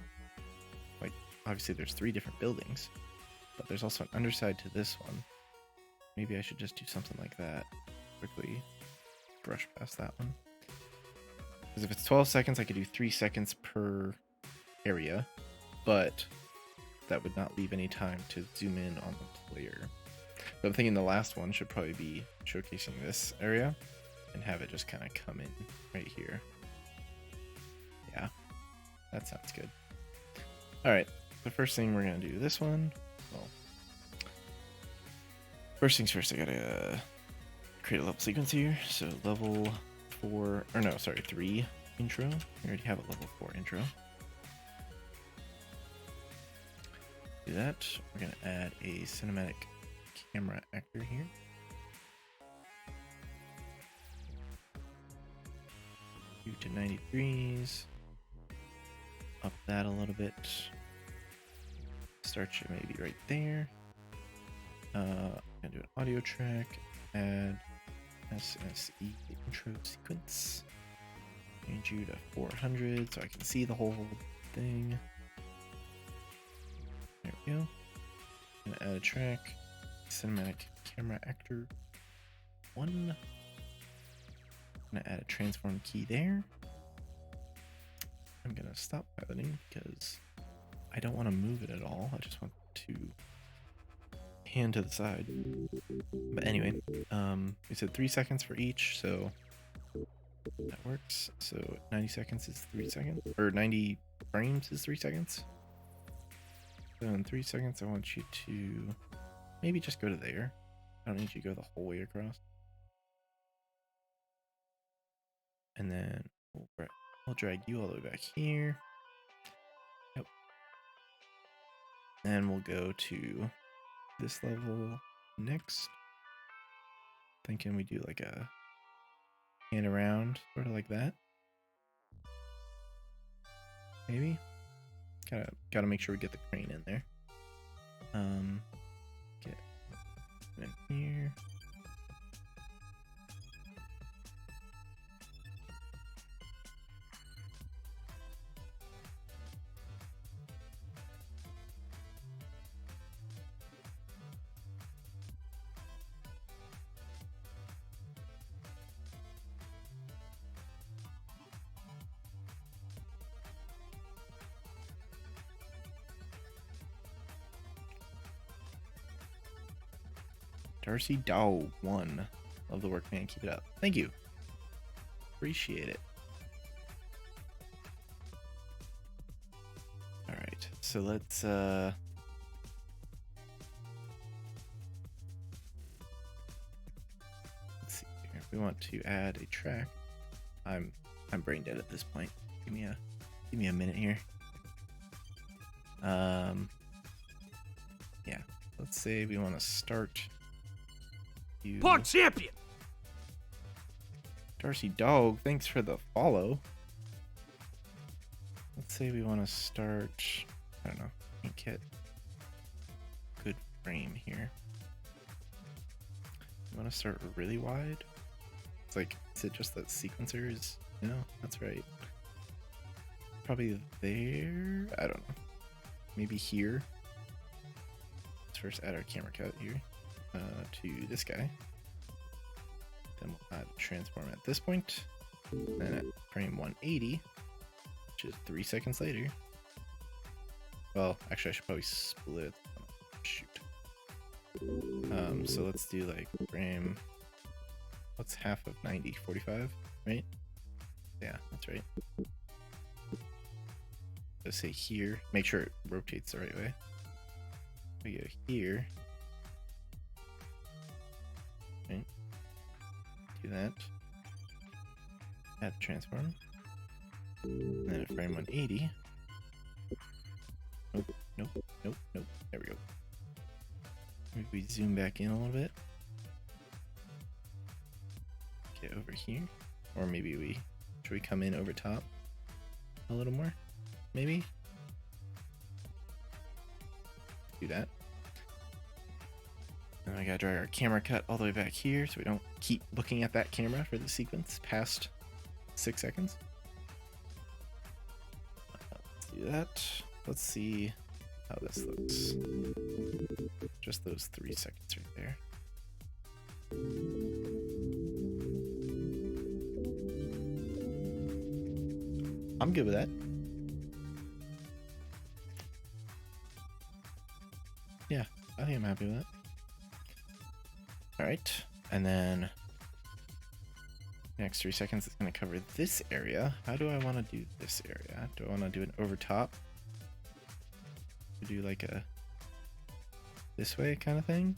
Speaker 1: like, obviously there's 3 different buildings, but there's also an underside to this one. Maybe I should just do something like that. Quickly brush past that one. Because if it's 12 seconds, I could do 3 seconds per area, but that would not leave any time to zoom in on the player. But I'm thinking the last one should probably be showcasing this area and have it just kind of come in right here. Yeah, that sounds good. All right, the first thing we're going to do this one. Well, first things first, I got to create a level sequence here. So level 4, or no, sorry, 3 intro. We already have a level 4 intro. Do that. We're gonna add a cinematic camera actor here. To 90 degrees. Up that a little bit. Start you maybe right there. Gonna do an audio track. Add SSE intro sequence. Change you to 400 so I can see the whole thing. There we go. Gonna add a track. Cinematic camera actor 1. Gonna add a transform key there. I'm gonna stop piloting because I don't want to move it at all. I just want to hand to the side. But anyway, we said 3 seconds for each, so that works. So 90 seconds is 3 seconds, or 90 frames is 3 seconds. So in 3 seconds, I want you to maybe just go to there. I don't need you to go the whole way across. And then we'll drag you all the way back here. Yep. And we'll go to this level next. Thinking we do like a hand around, sort of like that. Maybe. Gotta make sure we get the crane in there. Get in here. Darcy Dow 1. Love the work, man. Keep it up. Thank you. Appreciate it. Alright, so let's see here. We want to add a track. I'm brain dead at this point. Give me a minute here. Yeah. Let's say we want to start
Speaker 4: Park champion!
Speaker 1: Darcy Dog, thanks for the follow. Let's say we want to start, I don't know, make it good frame here. You want to start really wide? It's like, is it just that sequencer is, no, that's right. Probably there, I don't know. Maybe here. Let's first add our camera cut here. To this guy. Then we'll add transform at this point. Then at frame 180, which is 3 seconds later. Well, actually, I should probably split. Oh, shoot. So let's do like frame. What's half of 90? 45, right? Yeah, that's right. Let's say here. Make sure it rotates the right way. We go here. Right. Do that. Add transform. And then at frame 180. Nope, nope, nope, nope. There we go. Maybe we zoom back in a little bit. Get over here. Or maybe should we come in over top a little more? Maybe? Do that. And I gotta drag our camera cut all the way back here so we don't keep looking at that camera for the sequence past 6 seconds. Let's do that. Let's see how this looks. Just those 3 seconds right there. I'm good with that. Yeah, I think I'm happy with that. Alright, and then next 3 seconds is going to cover this area. How do I want to do this area? Do I want to do an over top? Do like a this way kind of thing?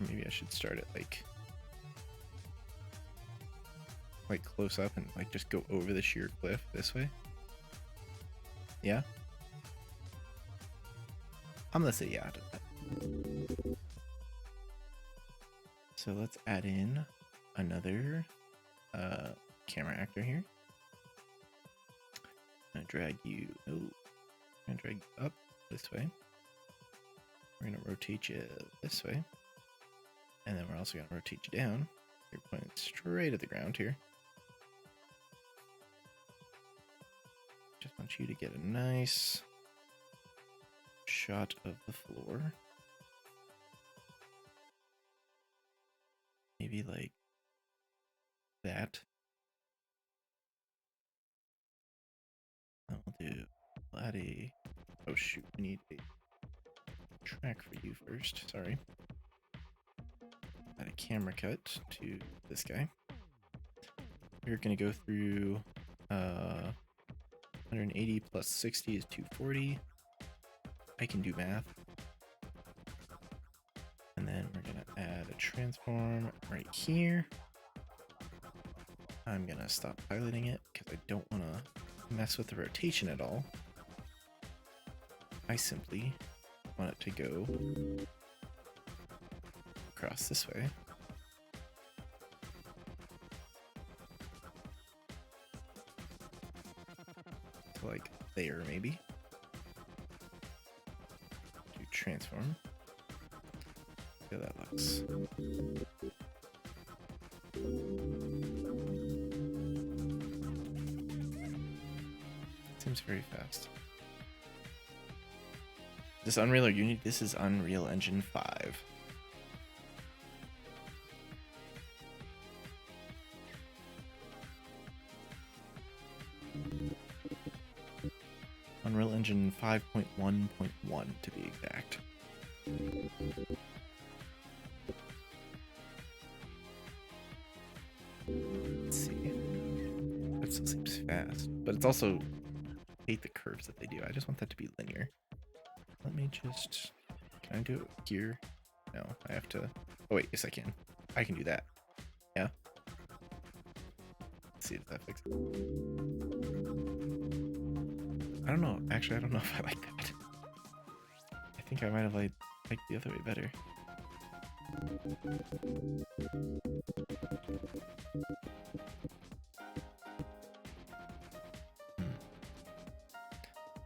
Speaker 1: Maybe I should start it like close up and like just go over the sheer cliff this way. Yeah. I'm gonna say yeah to that. So let's add in another camera actor here. I'm gonna drag you. Oh, I'm gonna drag you up this way. We're gonna rotate you this way, and then we're also gonna rotate you down. You're pointing straight at the ground here. Just want you to get a nice shot of the floor. Maybe like that. We'll add a, oh shoot, we need a track for you first, sorry. Add a camera cut to this guy. We're gonna go through 180 plus 60 is 240. I can do math. And then we're gonna add a transform right here. I'm gonna stop piloting it because I don't want to mess with the rotation at all. I simply want it to go across this way. To like there maybe. Do transform. See how that looks. Seems very fast. This Unreal or Unity? This is Unreal Engine 5. Unreal Engine 5.1.1 to be exact. Let's see. That still seems fast, but it's also, I hate the curves that they do. I just want that to be linear. Let me just, can I do it here? No, I have to, oh wait, yes I can. I can do that. Yeah. Let's see if that fixes it. I don't know. Actually, I don't know if I like that. I think I might have liked the other way better.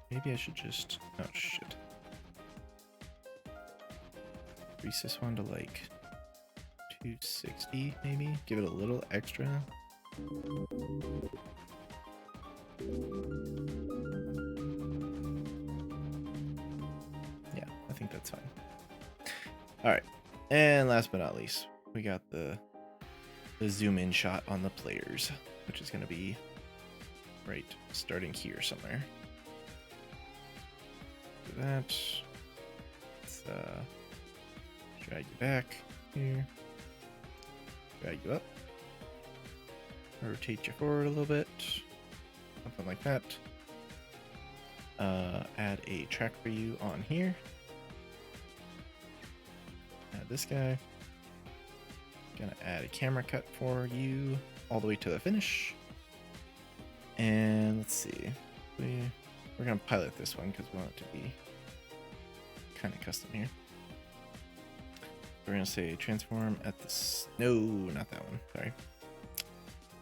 Speaker 1: Maybe I should just, oh shit. Increase this one to like 260 maybe? Give it a little extra. Yeah, I think that's fine. Alright, and last but not least, we got the zoom in shot on the players, which is going to be right starting here somewhere. Do that. Let's drag you back here. Drag you up. Rotate you forward a little bit. Something like that. Add a track for you on here. Add this guy. Gonna add a camera cut for you all the way to the finish. And let's see. We're gonna pilot this one because we want it to be kind of custom here. We're gonna say transform at this. No, not that one. Sorry.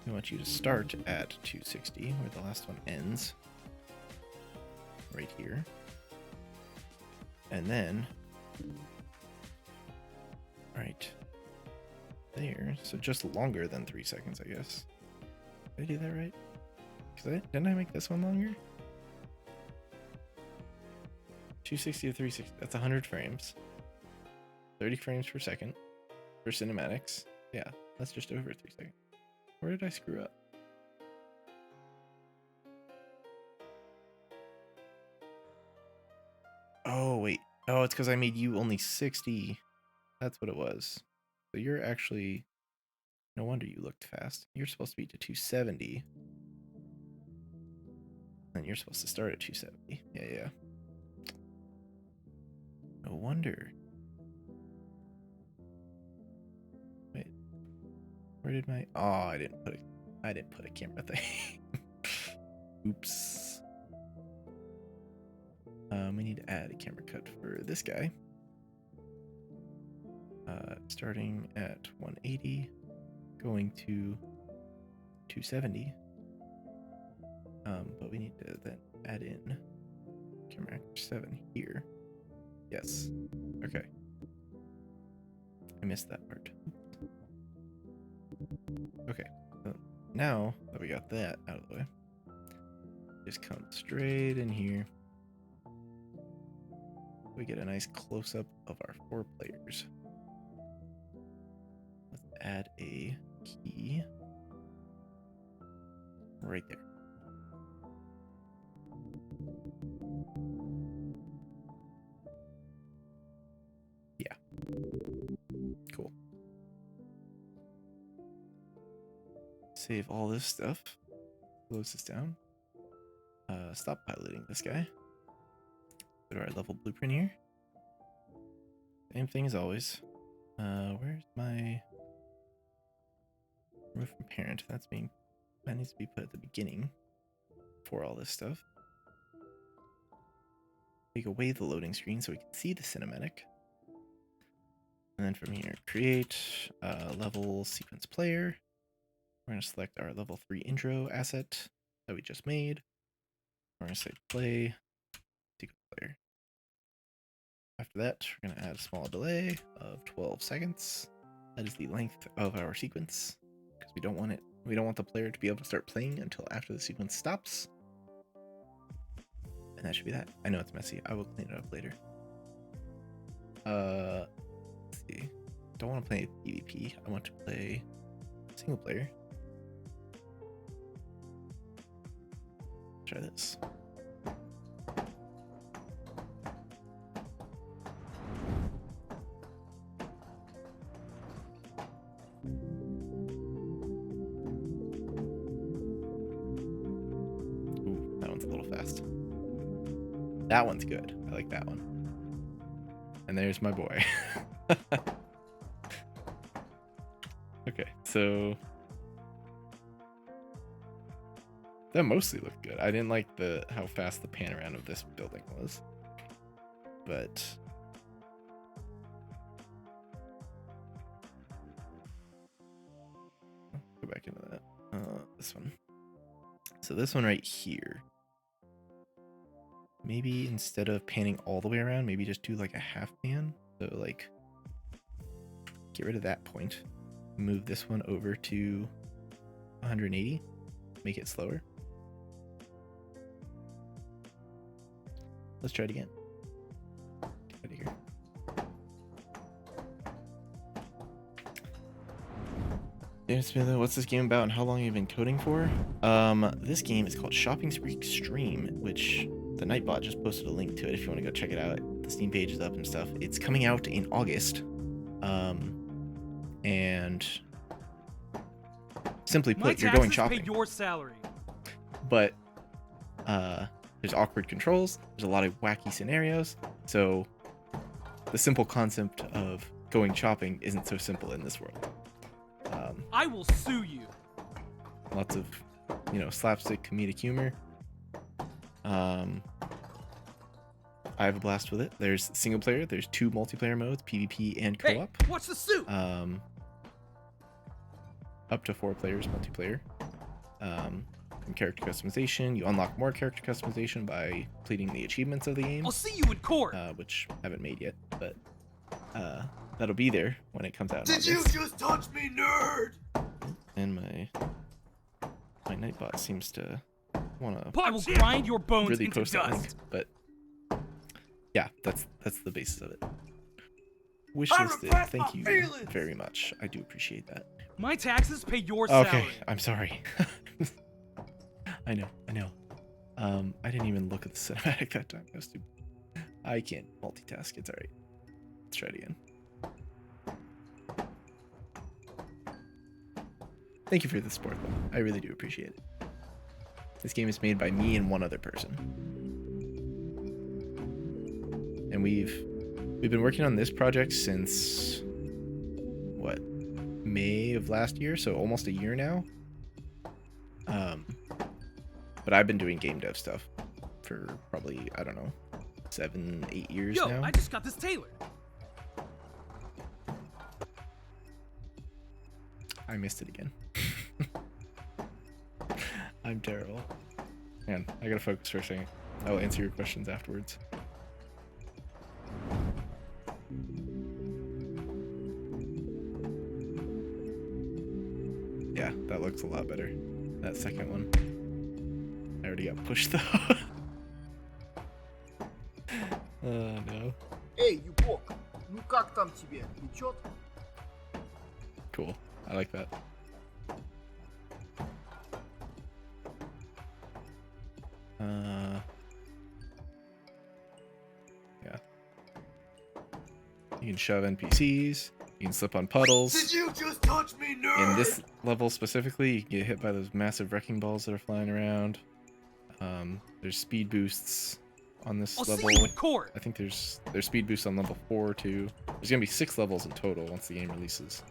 Speaker 1: We want you to start at 260, where the last one ends. Right here. And then right there. So just longer than 3 seconds, I guess. Did I do that right? Didn't I make this one longer? 260 to 360. That's 100 frames. 30 frames per second for cinematics. Yeah, that's just over 3 seconds. Where did I screw up? Oh, wait. Oh, it's because I made you only 60. That's what it was. So you're actually... No wonder you looked fast. You're supposed to be to 270. And you're supposed to start at 270. Yeah. No wonder. Where did my? Oh, I didn't put a camera thing. Oops. We need to add a camera cut for this guy. Starting at 180, going to 270. But we need to then add in camera actor 7 here. Yes. Okay. I missed that part. Okay. So now that we got that out of the way, just come straight in here. We get a nice close-up of our 4 players. Let's add a key right there. Yeah. Cool. Save all this stuff. Close this down. Stop piloting this guy. Go to our level blueprint here. Same thing as always. Where's my roof and parent? That needs to be put at the beginning for all this stuff. Take away the loading screen so we can see the cinematic. And then from here, create level sequence player. We're going to select our level 3 intro asset that we just made. We're going to say play sequence player. After that, we're going to add a small delay of 12 seconds. That is the length of our sequence because we don't want the player to be able to start playing until after the sequence stops. And that should be that. I know it's messy. I will clean it up later. Let's see. Don't want to play PvP. I want to play single player. Try this. Ooh, that one's a little fast. That one's good. I like that one. And there's my boy. Okay, so that mostly looked good. I didn't like how fast the pan around of this building was, but go back into that. This one. So this one right here. Maybe instead of panning all the way around, maybe just do like a half pan. So like get rid of that point. Move this one over to 180. Make it slower. Let's try it again. Get out of here. What's this game about and how long have you been coding for? This game is called Shopping Spree Extreme, which the Nightbot just posted a link to it if you want to go check it out. The Steam page is up and stuff. It's coming out in August. And simply put, you're going shopping.
Speaker 4: Pay your salary.
Speaker 1: But there's awkward controls. There's a lot of wacky scenarios. So the simple concept of going shopping isn't so simple in this world.
Speaker 4: I will sue you.
Speaker 1: Lots of, slapstick comedic humor. I have a blast with it. There's single player. There's 2 multiplayer modes, PvP and co-op.
Speaker 4: Hey, what's the suit?
Speaker 1: Up to 4 players multiplayer. And character customization. You unlock more character customization by completing the achievements of the game.
Speaker 4: I'll see you in court.
Speaker 1: Which I haven't made yet, but that'll be there when it comes out.
Speaker 3: Did you just touch me, nerd?
Speaker 1: And my Nightbot seems to want to
Speaker 4: I will grind your bones
Speaker 1: really
Speaker 4: into
Speaker 1: post that link,
Speaker 4: dust.
Speaker 1: but yeah, that's the basis of it. Wish
Speaker 3: I
Speaker 1: listed.
Speaker 3: repress
Speaker 1: Thank
Speaker 3: my
Speaker 1: you
Speaker 3: feelings.
Speaker 1: very much. I do appreciate that.
Speaker 4: My taxes pay your salary.
Speaker 1: Okay, I'm sorry. I know. I didn't even look at the cinematic that time. I was too. I can't multitask. It's alright. Let's try it again. Thank you for the support, though. I really do appreciate it. This game is made by me and one other person. And we've been working on this project since what? May of last year, so almost a year now. But I've been doing game dev stuff for probably, I don't know, 7, 8 years
Speaker 4: Yo,
Speaker 1: now.
Speaker 4: I just got this tailored.
Speaker 1: I missed it again. I'm terrible. Man, I gotta focus for a second. I'll answer your questions afterwards. Yeah, that looks a lot better. That second one. I already got pushed though. Oh no.
Speaker 3: Эй, Юпок, ну как там тебе? Течет?
Speaker 1: Cool. I like that. Yeah. You can shove NPCs. You can slip on puddles.
Speaker 3: Did you just touch me, nerd?
Speaker 1: In this level specifically, you can get hit by those massive wrecking balls that are flying around. There's speed boosts on this
Speaker 4: I'll
Speaker 1: level.
Speaker 4: see you in court.
Speaker 1: I think there's speed boosts on level 4 too. There's gonna be 6 levels in total once the game releases.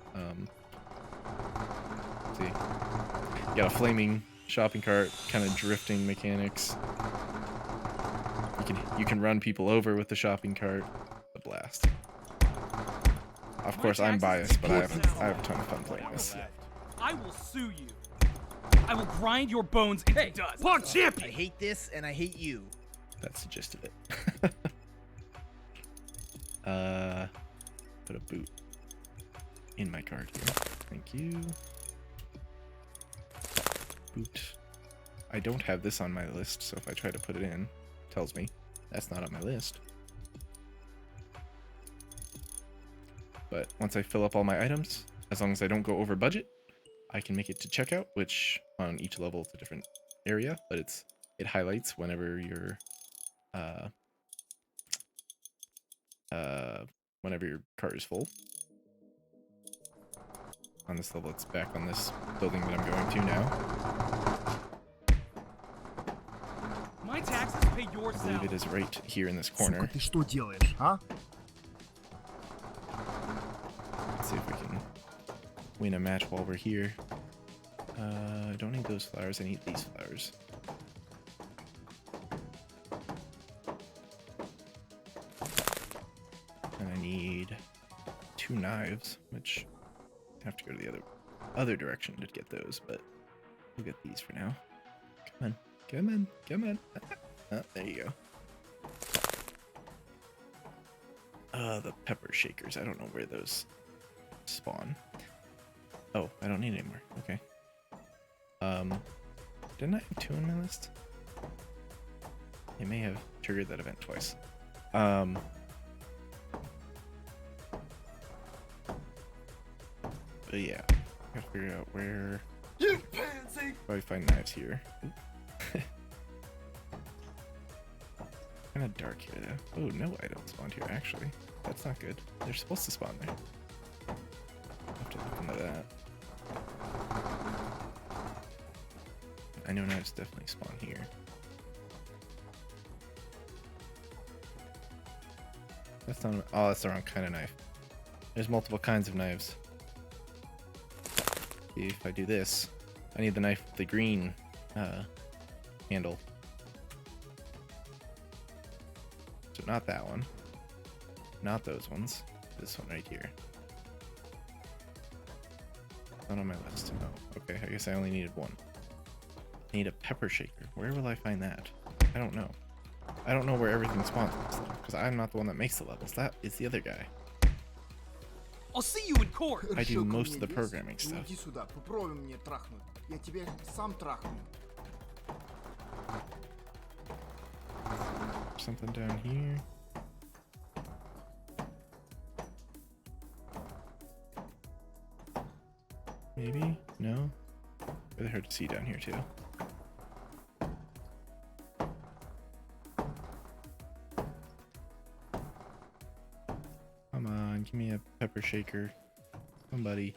Speaker 1: See, you got a flaming shopping cart, kind of drifting mechanics. You can run people over with the shopping cart. A blast. Of course, I'm biased, but I have a ton of fun playing this.
Speaker 4: I will sue you. I will grind your bones into dust. Pog
Speaker 5: I
Speaker 4: champion.
Speaker 5: hate this, and I hate you.
Speaker 1: That's the gist of it. Put a boot in my card here. Thank you. Boot. I don't have this on my list, so if I try to put it in, it tells me that's not on my list. But once I fill up all my items, as long as I don't go over budget, I can make it to checkout, which on each level it's a different area, but it highlights whenever your cart is full. On this level, it's back on this building that I'm going to now.
Speaker 4: My taxes pay your
Speaker 1: I believe
Speaker 4: salary.
Speaker 1: it is right here in this corner.
Speaker 3: Ты что делаешь, а?
Speaker 1: Let's see if we can win a match while we're here. I don't need those flowers, I need these flowers. And I need 2 knives, which I have to go to the other direction to get those, but we'll get these for now. Come on, come on, come on. Oh, there you go. The pepper shakers. I don't know where those spawn. Oh, I don't need any more. Okay. Didn't I have 2 on my list? I may have triggered that event twice. But yeah, I gotta figure out where.
Speaker 3: You pansy!
Speaker 1: Probably find knives here. Kind of dark here though. Oh, no items spawned here actually. That's not good. They're supposed to spawn there. I'll have to look into that. I know knives definitely spawn here. That's not. Oh, that's the wrong kind of knife. There's multiple kinds of knives. If I do this, I need the knife with the green handle. So not that one. Not those ones. This one right here. Not on my list. No. Okay, I guess I only needed 1. I need a pepper shaker. Where will I find that? I don't know. I don't know where everything spawns because I'm not the one that makes the levels. That is the other guy.
Speaker 4: I'll see you in court.
Speaker 1: I do
Speaker 3: Решил ко
Speaker 1: most
Speaker 3: мне
Speaker 1: of the
Speaker 3: лезть?
Speaker 1: programming
Speaker 3: Ну
Speaker 1: stuff.
Speaker 3: иди сюда, попробуй мне трахнуть. Я тебе сам трахну.
Speaker 1: Something down here. Maybe? No? Really hard to see down here too. Come on, give me a pepper shaker. Somebody.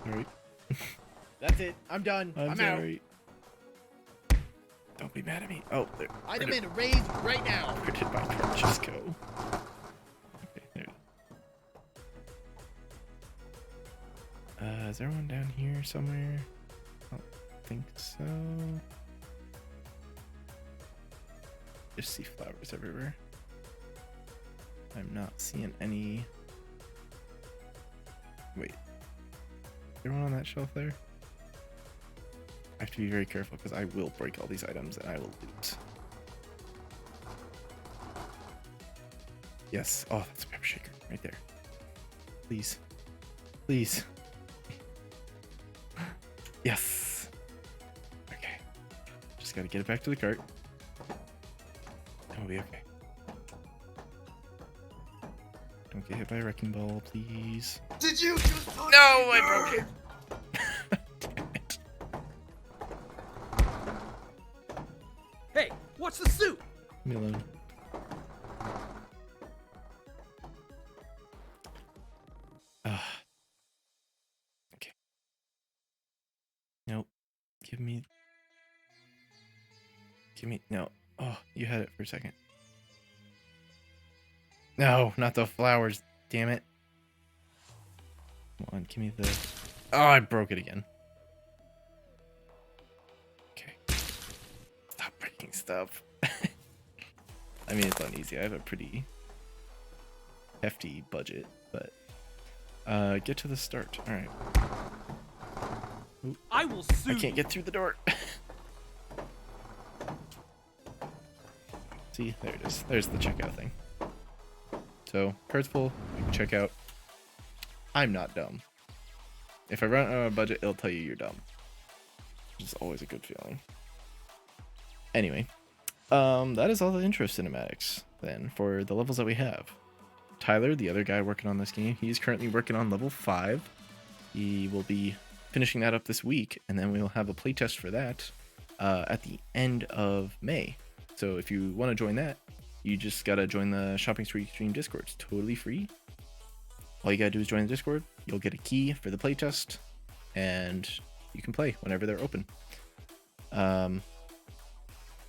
Speaker 1: Alright.
Speaker 5: That's it. I'm done. I'm out.
Speaker 1: sorry. Don't be mad at me. Oh, there.
Speaker 5: I
Speaker 1: Where
Speaker 5: demand a raise right now.
Speaker 1: where did my purchase go? Okay, there. Is there one down here somewhere? I don't think so. Just see flowers everywhere. I'm not seeing any. Wait. Is there one on that shelf there? I have to be very careful because I will break all these items and I will loot. Yes. Oh, that's a pepper shaker right there. Please. Please. Yes. Okay. Just gotta get it back to the cart. We'll be okay. Don't get hit by a wrecking ball, please.
Speaker 3: Did you just touch
Speaker 1: No,
Speaker 3: me,
Speaker 1: I broke
Speaker 3: nerd?
Speaker 1: it. Damn it.
Speaker 4: Hey, what's the suit?
Speaker 1: Leave me alone. Okay. Nope. Give me. No. Oh, you had it for a second. No, not the flowers. Damn it. Come on, give me the. Oh, I broke it again. Okay. Stop breaking stuff. I mean, it's not easy. I have a pretty hefty budget, but get to the start. All right.
Speaker 4: I will sue
Speaker 1: I can't get through the door. See, there it is. There's the checkout thing. So, cards full, you can check out. I'm not dumb. If I run out of budget, it'll tell you you're dumb. Which is always a good feeling. Anyway, that is all the intro cinematics then for the levels that we have. Tyler, the other guy working on this game, he's currently working on level 5. He will be finishing that up this week, and then we'll have a playtest for that at the end of May. So if you want to join that, you just gotta join the Shopping Spree Extreme Discord. It's totally free. All you gotta do is join the Discord. You'll get a key for the playtest, and you can play whenever they're open.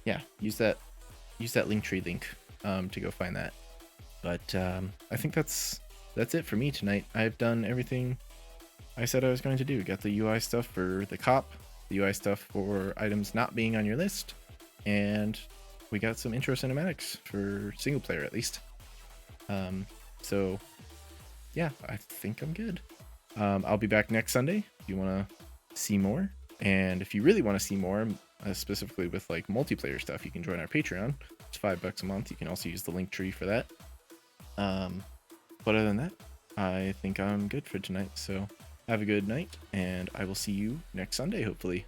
Speaker 1: Yeah, use that Linktree link to go find that. But I think that's it for me tonight. I've done everything I said I was going to do. Got the UI stuff for the cop, the UI stuff for items not being on your list, and we got some intro cinematics for single player at least. So yeah, I think I'm good. I'll be back next Sunday if you want to see more, and if you really want to see more, specifically with like multiplayer stuff, you can join our Patreon. It's $5 a month. You can also use the link tree for that. But other than that, I think I'm good for tonight. So have a good night, and I will see you next Sunday, hopefully.